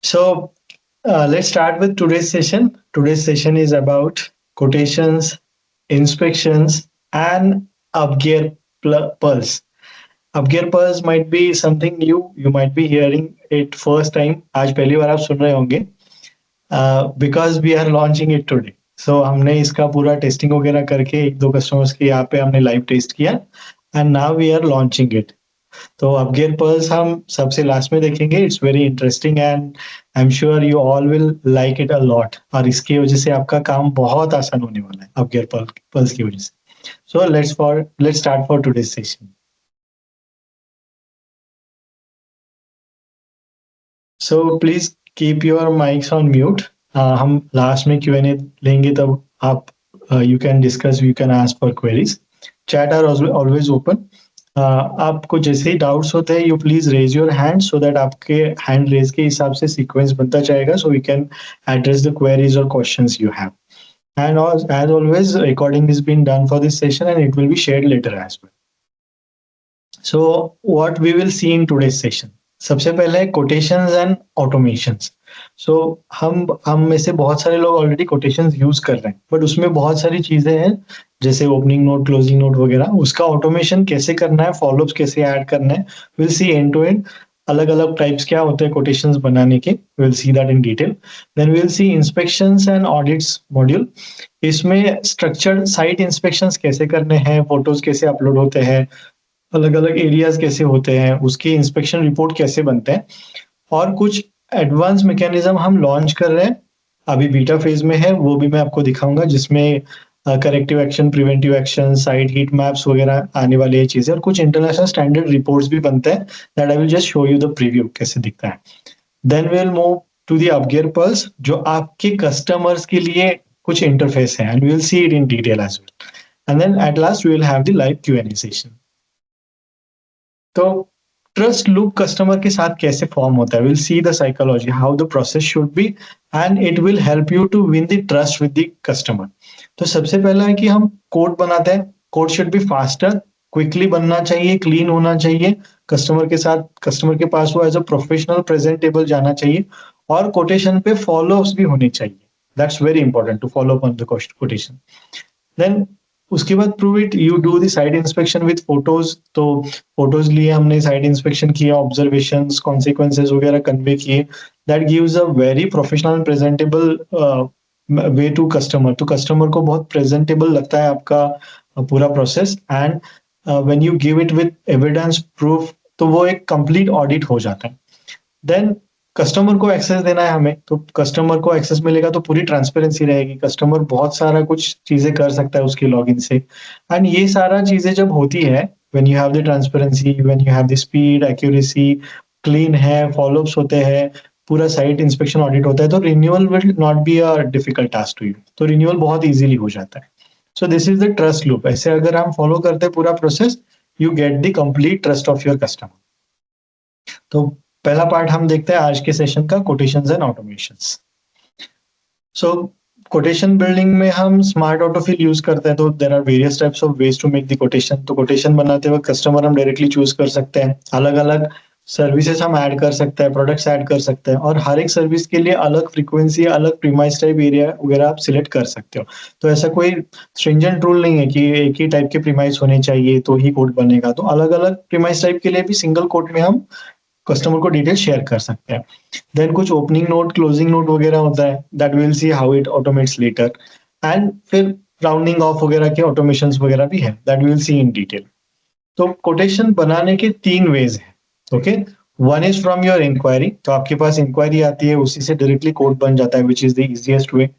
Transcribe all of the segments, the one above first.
So let's start with today's session. Today's session is about quotations, inspections, and upgear pulse. Upgear pulse might be something new. You might be hearing it first time. आज पहली बार आप सुन रहे होंगे because we are launching it today. So हमने इसका पूरा testing वगैरह करके एक दो कस्टमर्स के यहाँ पे हमने लाइव टेस्ट किया and now we are launching it. तो अपगेयर पर्ल्स हम सबसे लास्ट में देखेंगे. It's very interesting and I am sure you all will like it a lot. और इसकी वजह से आपका काम बहुत आसान होने वाला है अपगेयर पर्ल्स की वजह से. So let's start for today's session. So please keep your mics on mute. हम लास्ट में Q&A लेंगे तब आप you can discuss, you can ask for queries. Chat are always open. आपको जैसे ही डाउट्स होते हैं you please raise your hand so that आपके हैंड रेज के हिसाब से सीक्वेंस बनता जाएगा so we can address the queries और questions you have. And as always, recording is being done for this session and it will be shared later as well. So what we will see in today's session. सबसे पहले quotations and automations. सो हम में से बहुत सारे लोग already quotations use कर रहे हैं बट उसमें बहुत सारी चीजें हैं जैसे ओपनिंग नोट, क्लोजिंग नोट वगैरह. उसका ऑटोमेशन कैसे करना है, फॉलोअप्स कैसे ऐड करना है, will see end to end. अलग अलग टाइप्स क्या होते हैं कोटेशंस बनाने के, will see that in detail. Then will see inspections and audits module. इसमें स्ट्रक्चर्ड साइट इंस्पेक्शंस कैसे करने हैं, फोटोज कैसे अपलोड होते हैं, अलग अलग एरियाज कैसे होते हैं, उसकी इंस्पेक्शन रिपोर्ट कैसे बनते हैं, और कुछ एडवांस मैकेनिज्म हम लॉन्च कर रहे हैं. अभी बीटा फेज में है, वो भी मैं आपको दिखाऊंगा जिसमें corrective action, preventive action, site heat maps वगैरह आने वाली है चीजें, और कुछ इंटरनेशनल स्टैंडर्ड रिपोर्ट्स भी बनते हैं. That I will just show you the preview कैसे दिखता है. Then we will move to the Upgear Pulse जो आपके कस्टमर्स के लिए कुछ इंटरफेस है and we will see it in detail as well. And then at last we will have the live Q&A session. तो ट्रस्ट लूप कस्टमर के साथ कैसे फॉर्म होता है, will see the psychology how the process should B and it will help you to win the trust with the customer. तो सबसे पहला है कि हम कोड बनाते हैं. Code should be faster, quickly बनना चाहिए, क्लीन होना चाहिए. कस्टमर के साथ, कस्टमर के पास वो एज अ प्रोफेशनल प्रेजेंटेबल जाना चाहिए और कोटेशन पे फॉलोअप्स भी होने चाहिए. That's very important to follow up on the quotation. Then उसके बाद prove it, you do the site inspection with photos. तो फोटोज लिए हमने, साइट इंस्पेक्शन किया, ऑब्जर्वेशंस, कॉन्सिक्वेंसेज वगैरह कन्वे किए. That gives a very professional and presentable way to customer. तो customer को बहुत प्रेजेंटेबल लगता है आपका पूरा process. And when you give it with evidence proof तो वो एक कंप्लीट ऑडिट हो जाता है. देन कस्टमर को एक्सेस देना है हमें, तो कस्टमर को एक्सेस मिलेगा तो पूरी ट्रांसपेरेंसी रहेगी. कस्टमर बहुत सारा कुछ चीजें कर सकता है उसके लॉगिन से. एंड ये सारा चीजें जब होती है, when you have the transparency, when you have the speed, accuracy, clean है, फॉलोअप्स होते हैं, पूरा साइट इंस्पेक्शन ऑडिट होता है, तो renewal will not be a difficult task to you. तो रिन्यूअल बहुत इजीली हो जाता है. So this is the trust loop. ऐसे अगर हम फॉलो करते हैं पूरा process, you get the complete trust of your customer. तो पहला पार्ट हम देखते हैं आज के सेशन का, quotations and automations. So quotation building में हम स्मार्ट ऑटोफिल यूज करते हैं. तो there are various types of ways to make the quotation. तो कोटेशन बनाते वक्त कस्टमर हम डायरेक्टली चूज कर सकते हैं, अलग अलग सर्विसेज हम ऐड कर सकते हैं, प्रोडक्ट्स ऐड कर सकते हैं, और हर एक सर्विस के लिए अलग फ्रीक्वेंसी, अलग प्रीमाइस टाइप एरिया वगैरह आप सिलेक्ट कर सकते हो. तो ऐसा कोई स्ट्रिंजेंट रूल नहीं है कि एक ही टाइप के प्रीमाइस होने चाहिए तो ही कोड बनेगा. तो अलग अलग प्रीमाइस टाइप के लिए भी सिंगल कोड में हम कस्टमर को डिटेल शेयर कर सकते हैं. देन कुछ ओपनिंग नोट, क्लोजिंग नोट वगैरह होता है, that will see how it automates later. And फिर राउंडिंग ऑफ वगैरह के ऑटोमेशंस वगैरह भी है, that will see in detail. तो कोटेशन बनाने के 3 वेज हैं. Okay, one is from your enquiry. तो आपके पास इंक्वायरी आती है, उसी से डायरेक्टली कोड बन जाता है, which is the easiest way.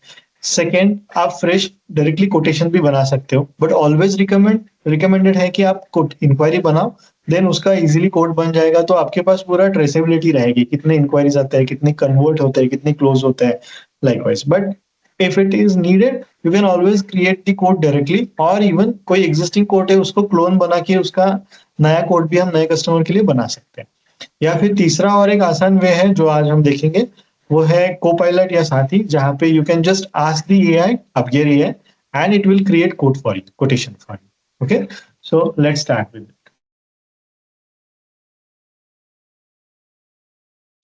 Second, आप फ्रेश डायरेक्टली कोटेशन भी बना सकते हो, बट ऑलवेज रिकमेंडेड है कि आप इंक्वायरी बनाओ, देन उसका इजीली कोड बन जाएगा. तो आपके पास पूरा ट्रेसेबिलिटी रहेगी, कितने इंक्वायरीज आते हैं, कितने कन्वर्ट होते हैं, कितने क्लोज होते हैं, likewise. But if it is needed you can always create the code directly, और इवन कोई एग्जिस्टिंग कोड है उसको क्लोन बना के उसका नया कोड भी हम नए कस्टमर के लिए बना सकते हैं. या फिर तीसरा और एक आसान वे है जो आज हम देखेंगे, वो है कोपायलट या साथी, जहां पे you can just ask the AI, upgrade AI, and it will create code for you, quotation for you. Okay, so let's start with.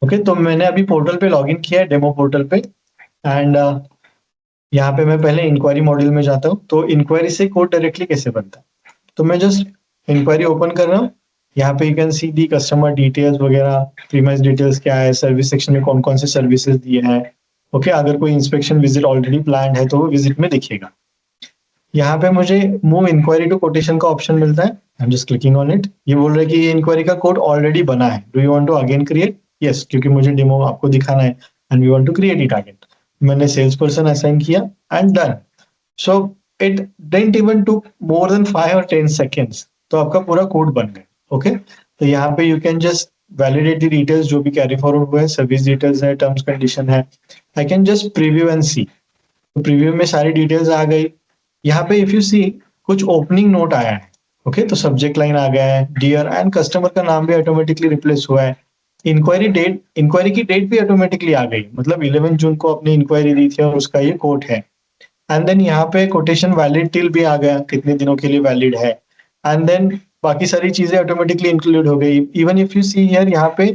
Okay, तो मैंने अभी पोर्टल पे लॉगिन किया है, डेमो पोर्टल पे। एंड यहाँ पे मैं पहले इंक्वायरी मॉड्यूल में जाता हूँ। तो इंक्वायरी से कोड डायरेक्टली कैसे बनता है, तो मैं जस्ट इंक्वायरी ओपन कर रहा हूँ। यहाँ पे you can see the customer details वगैरह, प्रीमाइस डिटेल्स क्या है, सर्विस सेक्शन में कौन कौन से सर्विसेज दिए हैं। ओके, अगर कोई इंस्पेक्शन विजिट ऑलरेडी प्लान है तो वो विजिट में दिखेगा। यहाँ पे मुझे मूव इंक्वायरी टू कोटेशन का ऑप्शन मिलता है। I am just clicking on it. ये बोल रहा है कि ये इंक्वायरी का कोड ऑलरेडी बना है, do you want to again create? Yes, क्योंकि मुझे डेमो आपको दिखाना है and we want to create it again. मैंने सेल्स पर्सन असाइन किया and done. So it didn't even took more than 5 और 10 सेकेंड्स, तो आपका पूरा कोड बन गया। ओके, तो यहाँ पे you can just validate the details जो भी कैरी फॉरवर्ड हुए हैं, सर्विस डिटेल्स है, टर्म्स कंडीशन है। I can just preview and see. तो प्रीव्यू में सारी डिटेल्स आ गई। यहाँ पे इफ यू सी, कुछ ओपनिंग नोट आया है। ओके, तो सब्जेक्ट लाइन आ गया है डियर, एंड कस्टमर का नाम भी ऑटोमेटिकली रिप्लेस हुआ है। इंक्वायरी की डेट भी ऑटोमेटिकली आ गई, मतलब 11 जून को आपने इंक्वायरी दी थी और उसका ये कोड है। एंड देन यहाँ पे कोटेशन वैलिड टिल भी आ गया, कितने दिनों के लिए वैलिड है। एंड देन बाकी सारी चीजें ऑटोमेटिकली इंक्लूड हो गई। Even if you see here, यहाँ पे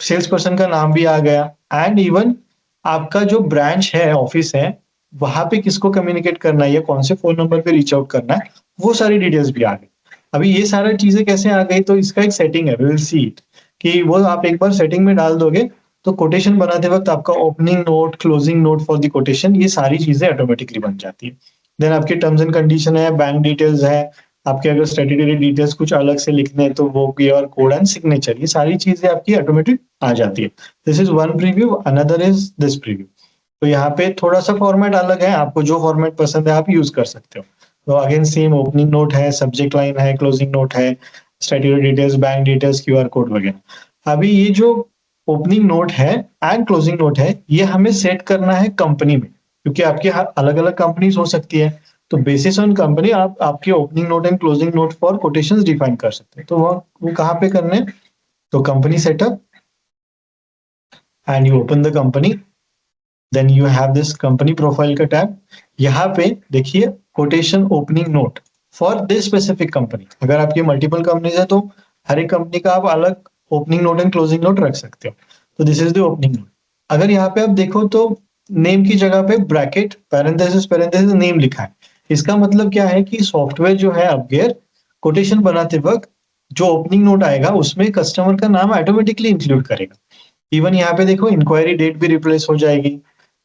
सेल्स पर्सन का नाम भी आ गया। एंड इवन आपका जो ब्रांच है, ऑफिस है, वहां पे किसको कम्युनिकेट करना है या कौन से फोन नंबर पे रीच आउट करना है, वो सारी डिटेल्स भी आ गई। अभी ये सारी चीजें कैसे आ गई, तो इसका एक सेटिंग है, वी विल सी इट, कि वो आप एक बार सेटिंग में डाल दोगे तो कोटेशन बनाते वक्त आपका opening note, closing note for the quotation, ये सारी चीजें ऑटोमेटिकली बन जाती है। देन आपके टर्म्स एंड कंडीशन है, बैंक डिटेल्स है, आपके अगर स्टैट्यूटरी डिटेल्स कुछ अलग से लिखने हैं तो वो क्यूआर कोड एंड सिग्नेचर, ये सारी चीजें आपकी ऑटोमेटिक आ जाती है। This is one preview, another is this preview. तो यहाँ पे थोड़ा सा फॉर्मेट अलग है, आपको जो फॉर्मेट पसंद है आप यूज कर सकते हो। तो अगेन सेम ओपनिंग नोट है, सब्जेक्ट लाइन है, क्लोजिंग नोट है, statutory details, bank details, QR code वगैरह। अभी ये जो ओपनिंग नोट है एंड क्लोजिंग नोट है, ये हमें सेट करना है कंपनी में, क्योंकि आपके अलग अलग कंपनीज हो सकती है। तो बेसिस ऑन कंपनी आप आपके opening note and closing note for quotations define कर सकते हैं। तो वो कहाँ पे करने हैं, तो company setup, and you open the company. Then you have this company profile का टैब। यहाँ पे देखिए, quotation opening note for this specific company. अगर आपकी मल्टीपल कंपनीज है तो हर एक कंपनी का आप अलग opening note and closing note रख सकते हो। तो this is the opening note. अगर यहाँ पे आप देखो तो नेम की जगह पे ब्रैकेट पैरेंथेसिस पैरेंथेसिस नेम लिखा है। इसका मतलब क्या है कि सॉफ्टवेयर जो है अपगेयर, कोटेशन बनाते वक्त जो ओपनिंग नोट आएगा उसमें कस्टमर का नाम ऑटोमेटिकली इंक्लूड करेगा। इवन यहाँ पे देखो इंक्वायरी डेट भी रिप्लेस हो जाएगी।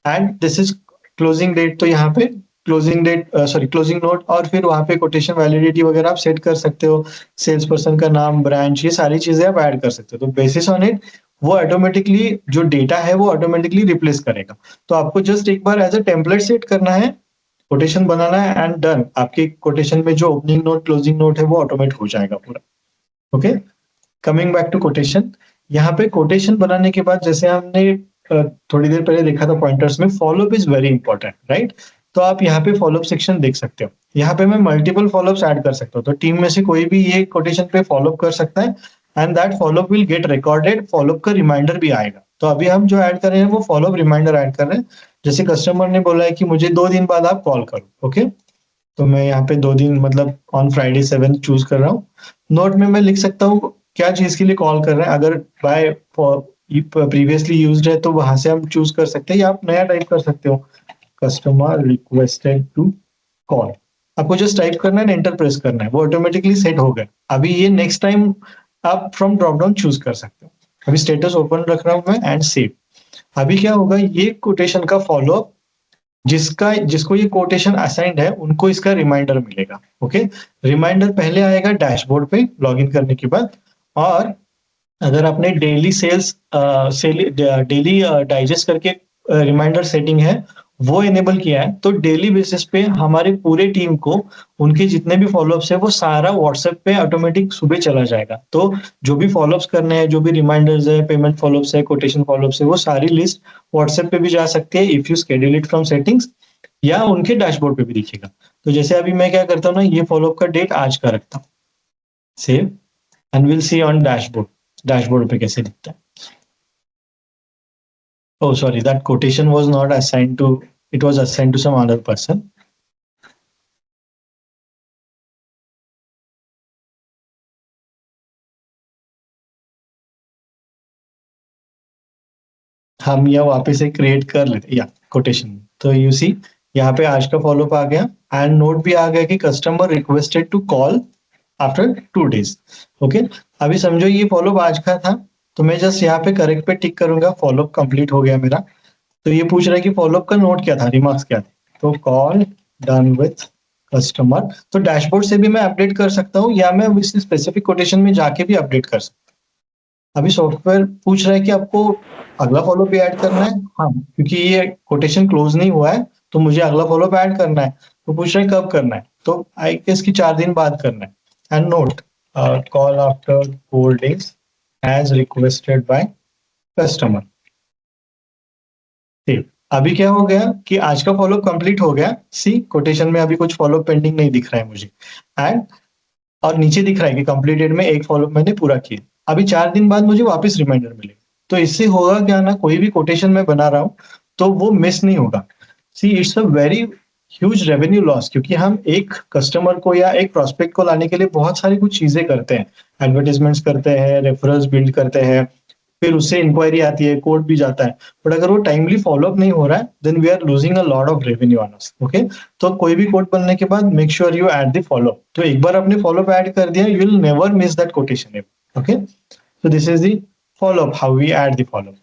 And this is closing date, तो यहाँ पे closing date, sorry closing note, और फिर वहां पे कोटेशन वैलिडिटी वगैरह आप सेट कर सकते हो। सेल्स पर्सन का नाम, ब्रांच, ये सारी चीजें आप ऐड कर सकते हो। तो बेसिस ऑन इट वो ऑटोमेटिकली जो डेटा है वो ऑटोमेटिकली रिप्लेस करेगा। तो आपको जस्ट एक बार एज अ टेम्पलेट सेट करना है, कोटेशन बनाना है एंड डन। आपके कोटेशन में जो ओपनिंग नोट, क्लोजिंग नोट है वो ऑटोमेट हो जाएगा पूरा। Okay, coming back to quotation. यहाँ पे कोटेशन बनाने के बाद जैसे हमने थोड़ी देर पहले देखा था पॉइंटर्स में, follow up is very important, right? तो आप यहाँ पे फॉलोअप सेक्शन देख सकते हो। यहाँ पे मैं मल्टीपल फॉलोअप्स ऐड कर सकता हूँ, तो टीम में से कोई भी ये कोटेशन पे फॉलोअप कर सकता है and that follow up will get recorded. Follow up का रिमाइंडर भी आएगा। तो अभी हम जो ऐड कर रहे हैं वो फॉलोअप रिमाइंडर ऐड कर रहे हैं। जैसे कस्टमर ने बोला है कि मुझे 2 दिन बाद आप कॉल करो, ओके, तो मैं यहाँ पे 2 दिन मतलब ऑन फ्राइडे 7 चूज कर रहा हूँ। नोट में मैं लिख सकता हूँ क्या चीज के लिए कॉल कर रहे हैं। अगर बाय प्रीवियसली यूज्ड है तो वहां से हम चूज कर सकते हैं, या आप नया टाइप कर सकते हो, कस्टमर रिक्वेस्टेड टू कॉल। आपको जस्ट टाइप करना है, एंटर प्रेस करना है, वो ऑटोमेटिकली सेट हो गया। अभी ये नेक्स्ट टाइम आप फ्रॉम ड्रॉप डाउन चूज कर सकते हो। अभी स्टेटस ओपन रख रहा हूँ मैं एंड सेव। अभी क्या होगा, ये कोटेशन का फॉलोअप, जिसका जिसको ये कोटेशन असाइंड है उनको इसका रिमाइंडर मिलेगा। ओके, रिमाइंडर पहले आएगा डैशबोर्ड पे लॉगिन करने के बाद। और अगर आपने डेली सेल्स डेली डाइजेस्ट करके रिमाइंडर सेटिंग है वो इनेबल किया है, तो डेली बेसिस पे हमारे पूरे टीम को उनके जितने भी फॉलोअप्स है वो सारा व्हाट्सएप पे ऑटोमेटिक सुबह चला जाएगा। तो जो भी फॉलोअप्स करने हैं, जो भी रिमाइंडर्स है, पेमेंट फॉलोअप्स है, कोटेशन फॉलोअप्स है, वो सारी लिस्ट व्हाट्सएप पे भी जा सकती है if you schedule it from settings, या उनके डैशबोर्ड पे भी दिखेगा। तो जैसे अभी मैं क्या करता हूँ ना, ये फॉलोअप का डेट आज का रखता हूँ, save, and will see on dashboard, dashboard पे कैसे दिखता है। Oh, sorry, that quotation was not assigned to, it was assigned to some other person. हम यह वापस से क्रिएट कर लेते या कोटेशन। तो यू सी यहाँ पे आज का फॉलोअप आ गया एंड नोट भी आ गया कि customer requested to call after 2 days। Okay, अभी समझो ये फॉलोअप आज का था, तो मैं जस्ट यहाँ पे करेक्ट पे टिक करूंगा, फॉलोअप कंप्लीट हो गया मेरा। तो ये पूछ रहा है कि फॉलोअप का नोट क्या था, रिमार्क्स क्या थे। तो कॉल डन विथ कस्टमर। तो डैशबोर्ड से भी मैं अपडेट कर सकता हूँ या मैं इस स्पेसिफिक कोटेशन में जाके भी अपडेट कर सकता हूँ। अभी सॉफ्टवेयर पूछ रहा है कि आपको अगला फॉलोअप भी ऐड करना है। हाँ, क्योंकि ये कोटेशन क्लोज नहीं हुआ है तो मुझे अगला फॉलोअप ऐड करना है। तो पूछ रहा है कब करना है, तो आई गेस कि 4 दिन बाद करना है। And note call after 4 days as requested by customer. ठीक, अभी क्या हो गया कि आज का फॉलोअप कंप्लीट हो गया। सी कोटेशन में अभी कुछ फॉलोअप पेंडिंग नहीं दिख रहा है मुझे, एंड और नीचे दिख रहा है कि कंप्लीटेड में एक फॉलोअप मैंने पूरा किया। अभी 4 दिन बाद मुझे वापस रिमाइंडर मिलेगा। तो इससे होगा क्या ना, कोई भी कोटेशन मैं बना रहा हूँ तो वो मिस नहीं होगा। See it's a very huge revenue loss, क्योंकि हम एक कस्टमर को या एक प्रोस्पेक्ट को लाने के लिए बहुत सारी कुछ चीजें करते हैं। एडवर्टाइजमेंट्स करते हैं, रेफरल्स बिल्ड करते हैं, फिर उससे इंक्वायरी आती है, कोड भी जाता है। बट अगर वो टाइमली फॉलोअप नहीं हो रहा है then we are losing a lot of revenue on us. Okay, तो कोई भी कोड बनने के बाद make sure you add the followup. तो एक बार आपने फॉलोअप ऐड कर दिया, you will never miss that quotation. Okay, so this is the follow up, how we add the follow up।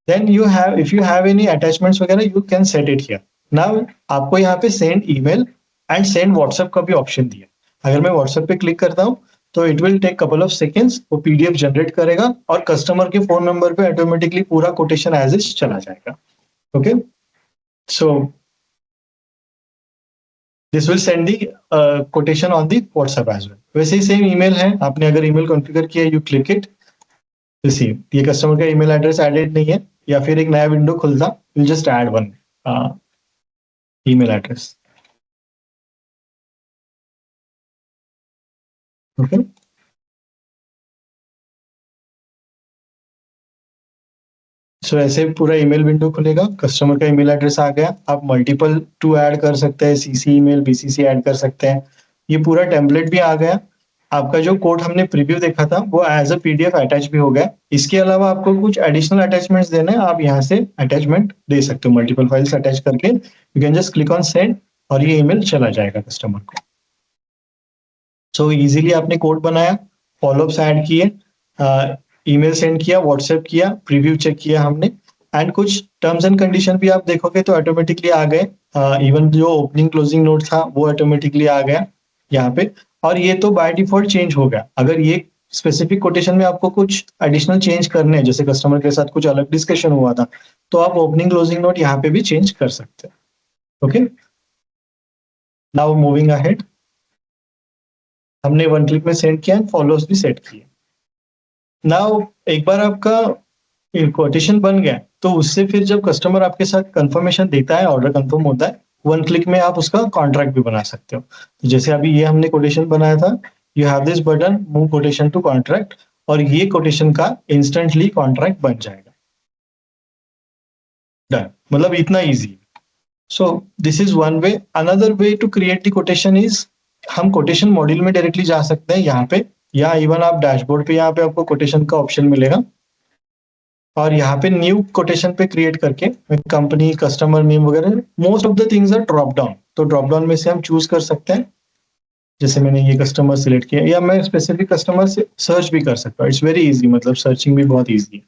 then you have, if you have any attachments वगैरह, you can set it here। now आपको यहाँ पे send email and send WhatsApp का भी option दिया। अगर मैं WhatsApp पे क्लिक करता हूँ तो it will take couple of seconds, वो पीडीएफ जनरेट करेगा और कस्टमर के फोन नंबर पे ऑटोमेटिकली पूरा कोटेशन एज इज चला जाएगा। Okay, so this will send the quotation on the WhatsApp as well. वैसे ही सेम ईमेल है, आपने अगर ईमेल कॉन्फ़िगर किया, यू क्लिक इट, रिसीव। ये कस्टमर का ईमेल एड्रेस एडेड नहीं है, या फिर एक नया विंडो खुलता, will just add one email address. Okay, सो ऐसे पूरा ईमेल विंडो खुलेगा, कस्टमर का ईमेल एड्रेस आ गया। आप मल्टीपल टू ऐड कर सकते हैं, सीसी ईमेल, बीसीसी ऐड कर सकते हैं। ये पूरा टेम्पलेट भी आ गया। आपका जो कोड हमने प्रीव्यू देखा था वो एज अ पीडीएफ अटैच भी हो गया। इसके अलावा आपको कुछ एडिशनल अटैचमेंट्स देने हैं, आप यहाँ से अटैचमेंट दे सकते हो, मल्टीपल फाइल्स अटैच करके you can just click on send और ये ईमेल चला जाएगा कस्टमर को। सो इजीली आपने कोड बनाया, फॉलोअप्स ऐड किए, ईमेल सेंड किया, व्हाट्सएप किया, प्रीव्यू चेक किया हमने, एंड कुछ टर्म्स एंड कंडीशन भी आप देखोगे तो ऑटोमेटिकली आ गए। इवन जो ओपनिंग क्लोजिंग नोट था वो ऑटोमेटिकली आ गया यहाँ पे। और ये तो बाय डिफॉल्ट चेंज हो गया। अगर ये स्पेसिफिक कोटेशन में आपको कुछ एडिशनल चेंज करने हैं, जैसे कस्टमर के साथ कुछ अलग डिस्कशन हुआ था, तो आप ओपनिंग क्लोजिंग नोट यहाँ पे भी चेंज कर सकते हैं। ओके, नाउ मूविंग अहेड, हमने वन क्लिक में सेंड किया एंड फॉलोअर्स भी सेट किए। नाउ एक बार आपका कोटेशन बन गया तो उससे फिर जब कस्टमर आपके साथ कंफर्मेशन देता है, ऑर्डर कंफर्म होता है, वन क्लिक में आप उसका कॉन्ट्रैक्ट भी बना सकते हो। तो जैसे अभी ये हमने कोटेशन बनाया था, you have this button move quotation to contract, और ये कोटेशन का इंस्टेंटली कॉन्ट्रैक्ट बन जाएगा। डन, मतलब इतना easy. So this is one way. Another way to create the quotation is, हम कोटेशन मॉड्यूल में डायरेक्टली जा सकते हैं यहाँ पे, या इवन आप डैशबोर्ड पे यहाँ पे आपको कोटेशन का ऑप्शन मिलेगा, और यहाँ पे न्यू कोटेशन पे क्रिएट करके कंपनी, कस्टमर नेम वगैरह, most of the things are drop down. तो ड्रॉप डाउन में से हम चूज कर सकते हैं। जैसे मैंने ये कस्टमर सिलेक्ट किया, या मैं स्पेसिफिक कस्टमर से सर्च भी कर सकता हूँ। इट्स वेरी इजी, मतलब सर्चिंग भी बहुत इजी है।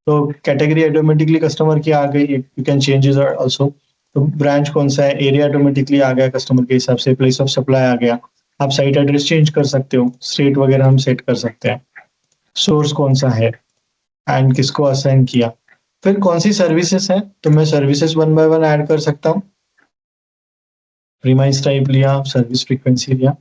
तो कैटेगरी ऑटोमेटिकली कस्टमर की आ गई, you can change it also. तो ब्रांच कौन सा है, एरिया ऑटोमेटिकली आ गया कस्टमर के हिसाब से, प्लेस ऑफ सप्लाई आ गया। आप साइट एड्रेस चेंज कर सकते हो, स्टेट वगैरह हम सेट कर सकते हैं, सोर्स कौन सा है एंड किसको असाइन किया, फिर कौन सी सर्विसेज है तो मैं services one by one add कर सकता हूँ। प्रीमाइस टाइप लिया, सर्विस फ्रीक्वेंसी लिया।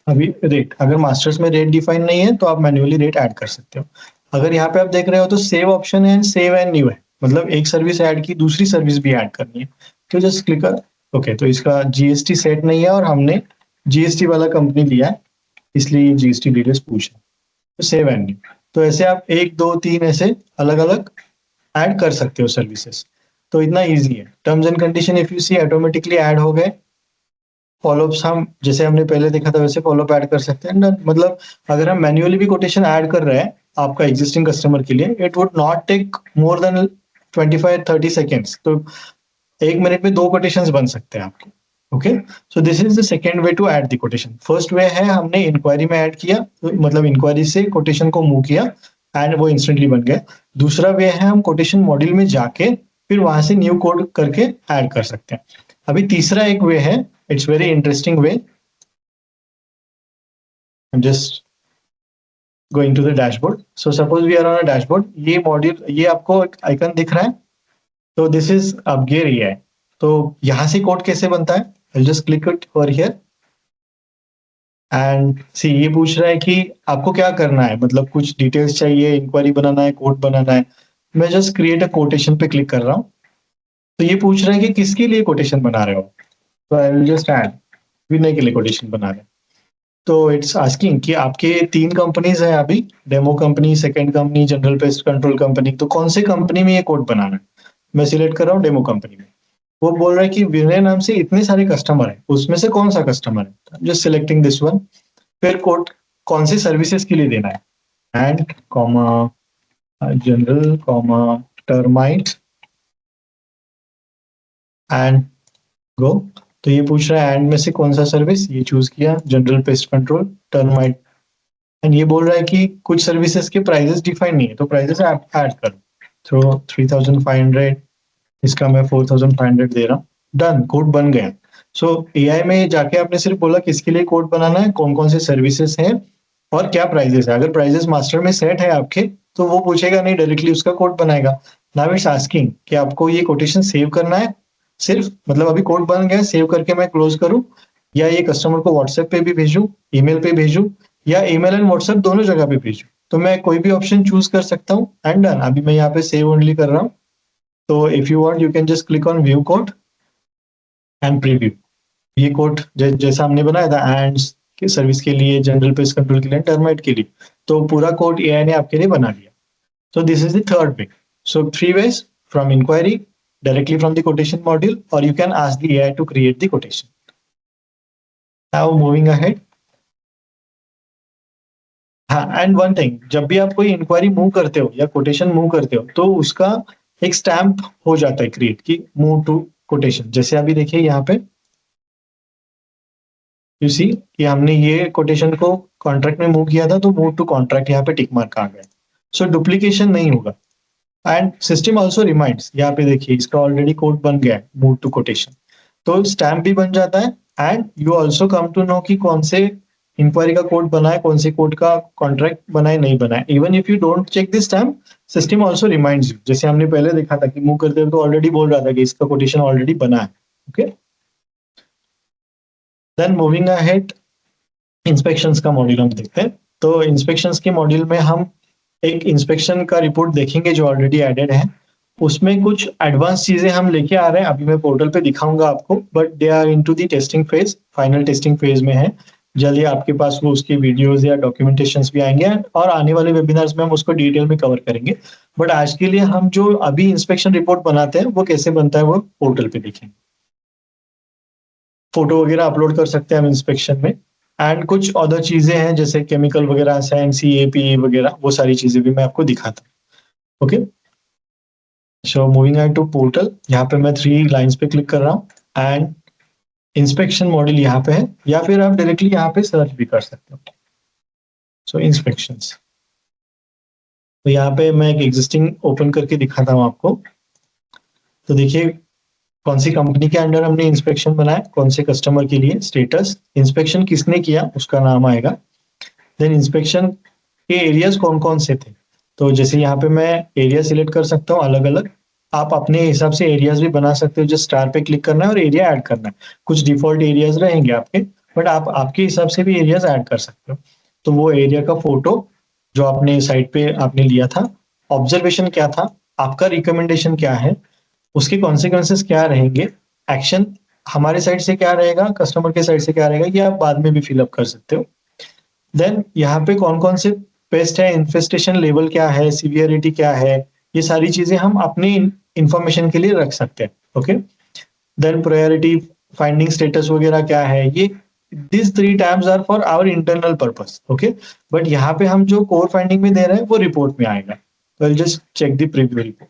अभी रेट, अगर मास्टर्स में रेट डिफाइन नहीं है तो आप मैन्युअली रेट ऐड कर सकते हो। अगर यहाँ पे आप देख रहे हो तो सेव ऑप्शन है, सेव एंड न्यू है, मतलब एक सर्विस ऐड की, दूसरी सर्विस भी ऐड करनी है, तो जस्ट क्लिक कर। ओके, तो इसका जीएसटी सेट नहीं है और हमने जीएसटी वाला कंपनी लिया है, इसलिए जीएसटी डिटेल्स पूछ रहा है। तो सेव एंड न्यू, तो ऐसे आप एक दो तीन ऐसे अलग अलग ऐड कर सकते हो सर्विसेज। तो इतना इजी है। Terms and condition if you see automatically add हो गए। फॉलोअप्स हम जैसे हमने पहले देखा था वैसे फॉलोअप ऐड कर सकते हैं। मतलब अगर हम मैन्युअली भी कोटेशन ऐड कर रहे हैं आपका एग्जिस्टिंग कस्टमर के लिए, it would not take more than 25-30 seconds, तो 1 मिनट में 2 कोटेशंस बन सकते हैं आपके। Okay, so this is the second way to add the quotation. First way है हमने इंक्वायरी में ऐड किया, मतलब इंक्वायरी से कोटेशन को मूव किया एंड वो इंस्टेंटली बन गया। दूसरा वे है हम कोटेशन मॉड्यूल में जाके फिर वहां से न्यू कोड करके ऐड कर सकते हैं। अभी तीसरा एक वे है, it's very interesting way. Just going to the dashboard. So suppose we are on a dashboard, ये मॉड्यूल, ये आपको एक आइकन दिख रहा है, तो दिस इज अपगेयर एआई। तो यहां से कोड कैसे बनता है, I just click it over here and see, ये पूछ रहा है कि आपको क्या करना है, मतलब कुछ डिटेल्स चाहिए, इंक्वायरी बनाना है, कोड बनाना है। मैं जस्ट क्रिएट अ कोटेशन पे क्लिक कर रहा हूँ। तो ये पूछ रहा है कि किसके लिए कोटेशन बना रहे हो, तो आई विल जस्ट ऐड विनय के लिए कोटेशन बना रहे हैं। तो इट्स आस्किंग कि आपके 3 कंपनीज हैं अभी, demo company, second company, general pest control company, तो कौन से कंपनी में ये कोड बनाना है। मैं सिलेक्ट कर रहा हूँ डेमो कंपनी में। वो बोल रहा है कि विनय नाम से इतने सारे कस्टमर है, उसमें से कौन सा कस्टमर है, जस्ट सिलेक्टिंग दिस वन। फिर कोड कौन सी सर्विसेज के लिए देना है, and comma general comma termite and go. तो ये पूछ रहा है एंड में से कौन सा सर्विस, ये चूज किया general pest control termite. And ये बोल रहा है कि कुछ सर्विसेज के प्राइजेस डिफाइन नहीं है, तो प्राइजेस ऐड करो। तो 3500, इसका मैं 4500 दे रहा हूँ। डन, कोड बन गया। सो एआई में जाके आपने सिर्फ बोला किसके लिए कोड बनाना है, कौन कौन से सर्विसेज हैं और क्या प्राइजेस है। अगर प्राइजेस मास्टर में सेट है आपके, तो वो पूछेगा नहीं, डायरेक्टली उसका कोड बनाएगा। नाउ इट्स आस्किंग कि आपको ये कोटेशन सेव करना है सिर्फ, मतलब अभी कोड बन गया, सेव करके मैं क्लोज करूं, या ये कस्टमर को व्हाट्सएप पे भी भेजूं, ईमेल पे भेजूं, या ईमेल एंड व्हाट्सएप दोनों जगह पे भेजूं। तो मैं कोई भी ऑप्शन चूज कर सकता हूँ एंड डन। अभी मैं यहाँ पे सेव ओनली कर रहा हूँ। तो if you want you can just click on view code and preview. ये कोड जैसा हमने बनाया था एंड के सर्विस के लिए, जनरल पेस्ट कंट्रोल के लिए, टर्माइट के लिए, तो पूरा कोड एआई ने आपके लिए बना दिया। So this is the third way. So 3 ways: from inquiry, directly from the quotation module, or you can ask the AI to create the quotation. Now moving ahead. हाँ, एंड वन थिंग, जब भी आप कोई inquiry move करते हो या quotation move करते हो, तो उसका एक स्टैम्प हो जाता है क्रिएट की, मूव टू कोटेशन। जैसे अभी देखिए यहाँ पे यू सी कि हमने ये कोटेशन को कॉन्ट्रैक्ट में मूव किया था, तो मूव टू कॉन्ट्रैक्ट यहाँ पे टिक मार्क आ गया। सो डुप्लीकेशन नहीं होगा। एंड सिस्टम ऑल्सो रिमाइंड्स, यहाँ पे देखिए इसका ऑलरेडी कोड बन गया है, मूव टू कोटेशन, तो स्टैम्प भी बन जाता है। And you also come to know कि कौन से इंक्वायरी का कोड बना है, कौन से कोड का कॉन्ट्रैक्ट बना है, नहीं बना है। Even if you don't check this stamp, system also reminds you. जैसे हमने पहले देखा था कि मूव करते हुए तो ऑलरेडी बोल रहा था कि इसका कोटेशन ऑलरेडी बना है। Okay, then moving ahead, inspections का मॉड्यूल हम देखते हैं। तो इंस्पेक्शंस के मॉड्यूल में हम एक इंस्पेक्शन का रिपोर्ट देखेंगे जो ऑलरेडी एडेड है। उसमें कुछ एडवांस चीजें हम लेके आ रहे हैं, अभी मैं पोर्टल पे दिखाऊंगा आपको, but they are into the testing phase, final testing phase में है। जल्दी आपके पास वो उसके वीडियोस या डॉक्यूमेंटेशंस भी आएंगे, और आने वाले वेबिनार्स में हम उसको डिटेल में कवर करेंगे। बट आज के लिए हम जो अभी इंस्पेक्शन रिपोर्ट बनाते हैं वो कैसे बनता है वो पोर्टल पे देखेंगे। फोटो वगैरह अपलोड कर सकते हैं हम इंस्पेक्शन में, एंड कुछ अदर चीजें हैं जैसे केमिकल वगैरह, CAP वगैरह, वो सारी चीजें भी मैं आपको दिखाता हूँ। Okay, so moving on to portal, यहाँ पे मैं 3 लाइन्स पे क्लिक कर रहा हूँ एंड इंस्पेक्शन मॉड्यूल यहाँ पे है, या फिर आप डायरेक्टली यहाँ पे सर्च भी कर सकते हो। सो इंस्पेक्शंस, तो यहाँ पे मैं एक एग्जिस्टिंग ओपन करके दिखाता हूँ आपको। तो देखिए कौन सी कंपनी के अंडर हमने इंस्पेक्शन बनाया, कौन से कस्टमर के लिए, स्टेटस, इंस्पेक्शन किसने किया उसका नाम आएगा, देन इंस्पेक्शन के एरियाज कौन कौन से थे। तो जैसे यहाँ पे मैं एरिया सिलेक्ट कर सकता हूँ अलग अलग, आप अपने हिसाब से एरियाज भी बना सकते हो। जस्ट स्टार पे क्लिक करना है और एरिया ऐड करना है। कुछ डिफॉल्ट एरियाज रहेंगे आपके, बट आप आपके हिसाब से भी एरियाज ऐड कर सकते हो। तो वो एरिया का फोटो जो आपने साइट पे आपने लिया था, ऑब्जर्वेशन क्या था, आपका रिकमेंडेशन क्या है, उसके कॉन्सिक्वेंसेस क्या रहेंगे, एक्शन हमारे साइड से क्या रहेगा, कस्टमर के साइड से क्या रहेगा, ये आप बाद में भी फिलअप कर सकते हो। देन यहाँ पे कौन कौन से पेस्ट है, इन्फेस्टेशन लेवल क्या है, सीवियरिटी क्या है, ये सारी चीजें हम अपनी इंफॉर्मेशन के लिए रख सकते हैं। Okay, then priority, finding status वगैरह क्या है, ये this 3 tabs are for our internal purpose. Okay, but यहाँ पे हम जो कोर फाइंडिंग में दे रहे हैं वो रिपोर्ट में आएगा। तो just check the preview report.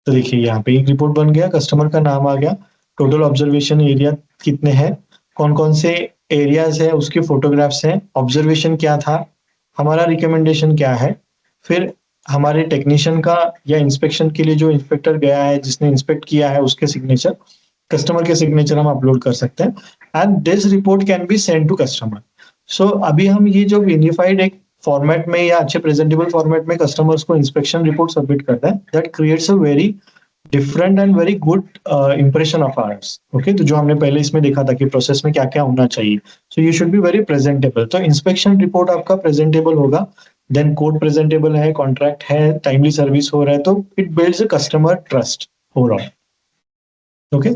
तो देखिए यहाँ पे एक रिपोर्ट बन गया, कस्टमर का नाम आ गया, टोटल ऑब्जर्वेशन एरिया कितने हैं, कौन कौन से एरियाज है, उसकी फोटोग्राफ्स हैं, ऑब्जर्वेशन क्या था, हमारा रिकमेंडेशन क्या है, फिर हमारे टेक्नीशियन का या इंस्पेक्शन के लिए जो इंस्पेक्टर गया है, जिसने इंस्पेक्ट किया है, उसके सिग्नेचर, कस्टमर के सिग्नेचर हम अपलोड कर सकते हैं and this report can be send to customer. So अभी हम ये जो यूनिफाइड एक फॉर्मेट में या अच्छे प्रेजेंटेबल फॉर्मेट में कस्टमर्स को इंस्पेक्शन रिपोर्ट सबमिट करता है, that creates a very different and very good impression of hours. Okay, तो जो हमने पहले इसमें देखा था कि प्रोसेस में क्या क्या होना चाहिए, so you should be very presentable. तो इंस्पेक्शन रिपोर्ट आपका प्रेजेंटेबल होगा, देन कोड प्रेजेंटेबल है, कॉन्ट्रैक्ट है, टाइमली सर्विस हो रहा है, तो it builds a customer trust overall. Okay,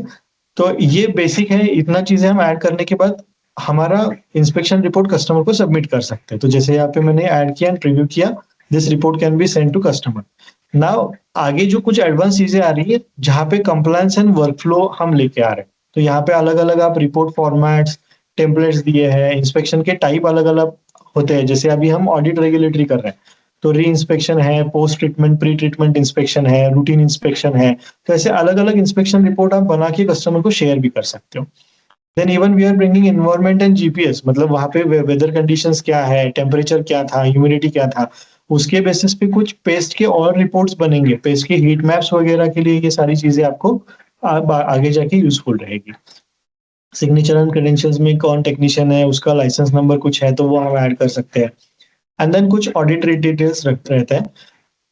तो ये बेसिक है, इतना चीजें हम ऐड करने के बाद हमारा इंस्पेक्शन रिपोर्ट कस्टमर को सबमिट कर सकते हैं। तो जैसे यहाँ पे मैंने ऐड किया एंड प्रीव्यू किया, this report can be send to customer. Now आगे जो कुछ एडवांस चीजें आ रही है, जहाँ पे कंप्लायंस एंड वर्कफ्लो हम लेके आ रहे हैं, तो यहाँ पे अलग अलग आप रिपोर्ट फॉर्मेट्स, टेम्पलेट्स दिए हैं, इंस्पेक्शन के टाइप अलग अलग होते हैं। जैसे अभी हम ऑडिट रेगुलेटरी कर रहे हैं, तो री इंस्पेक्शन है, post treatment, pre treatment inspection है, रूटीन इंस्पेक्शन है। तो ऐसे अलग अलग इंस्पेक्शन रिपोर्ट आप बना के कस्टमर को शेयर भी कर सकते हो। Then even we are bringing environment and GPS, मतलब वहाँ पे वेदर कंडीशंस क्या है, टेम्परेचर क्या था, ह्यूमिडिटी क्या था, उसके बेसिस पे कुछ पेस्ट के और रिपोर्ट्स बनेंगे, पेस्ट की हीट मैप्स वगैरह के लिए। ये सारी चीजें आपको आगे जाके यूजफुल रहेगी। सिग्नेचर एंड क्रेडेंशियल्स में कौन टेक्नीशियन है, उसका लाइसेंस नंबर कुछ है तो वो हम ऐड कर सकते हैं। एंड देन कुछ ऑडिट डिटेल्स रहते हैं।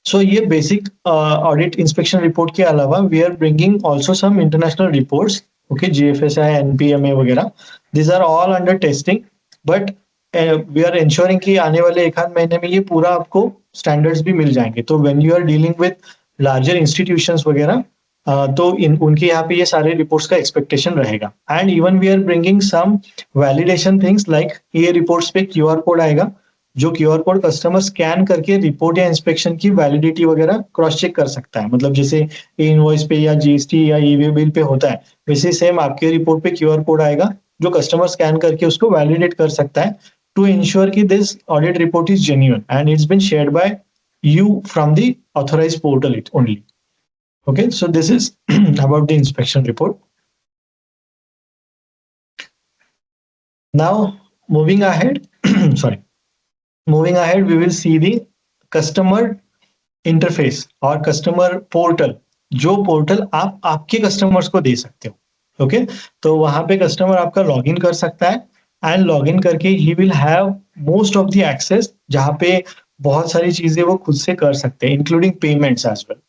सो ये बेसिक ऑडिट इंस्पेक्शन रिपोर्ट के अलावा we are bringing also some international reports. Okay, GFSI, NPMA वगैरह, this are all under testing, but we are ensuring कि आने वाले एक आध महीने में ये पूरा आपको स्टैंडर्ड्स भी मिल जाएंगे। तो when you are dealing with larger institutions वगैरह, तो उनके यहाँ पे ये सारे रिपोर्ट्स का एक्सपेक्टेशन रहेगा। And even we are bringing some validation things, like ये रिपोर्ट्स पे क्यूआर कोड आएगा, जो क्यूआर कोड कस्टमर स्कैन करके रिपोर्ट या इंस्पेक्शन की वैलिडिटी वगैरह क्रॉस चेक कर सकता है। मतलब जैसे इनवॉइस पे या जीएसटी या ईवे बिल पे होता है, वैसे सेम आपके रिपोर्ट पे क्यूआर कोड आएगा, जो कस्टमर स्कैन करके उसको वैलिडेट कर सकता है, टू इंश्योर कि this audit report is genuine and it's been shared by you from the authorized portal it only. Okay, so this is about the inspection report. Now moving ahead, sorry, moving ahead, we will see the customer interface और customer portal, जो portal आप आपके customers को दे सकते हो। Okay, तो वहां पे कस्टमर आपका लॉगिन कर सकता है एंड लॉगिन करके ही will have most of the access, जहां पे बहुत सारी चीजें वो खुद से कर सकते हैं, इंक्लूडिंग पेमेंट्स एज वेल।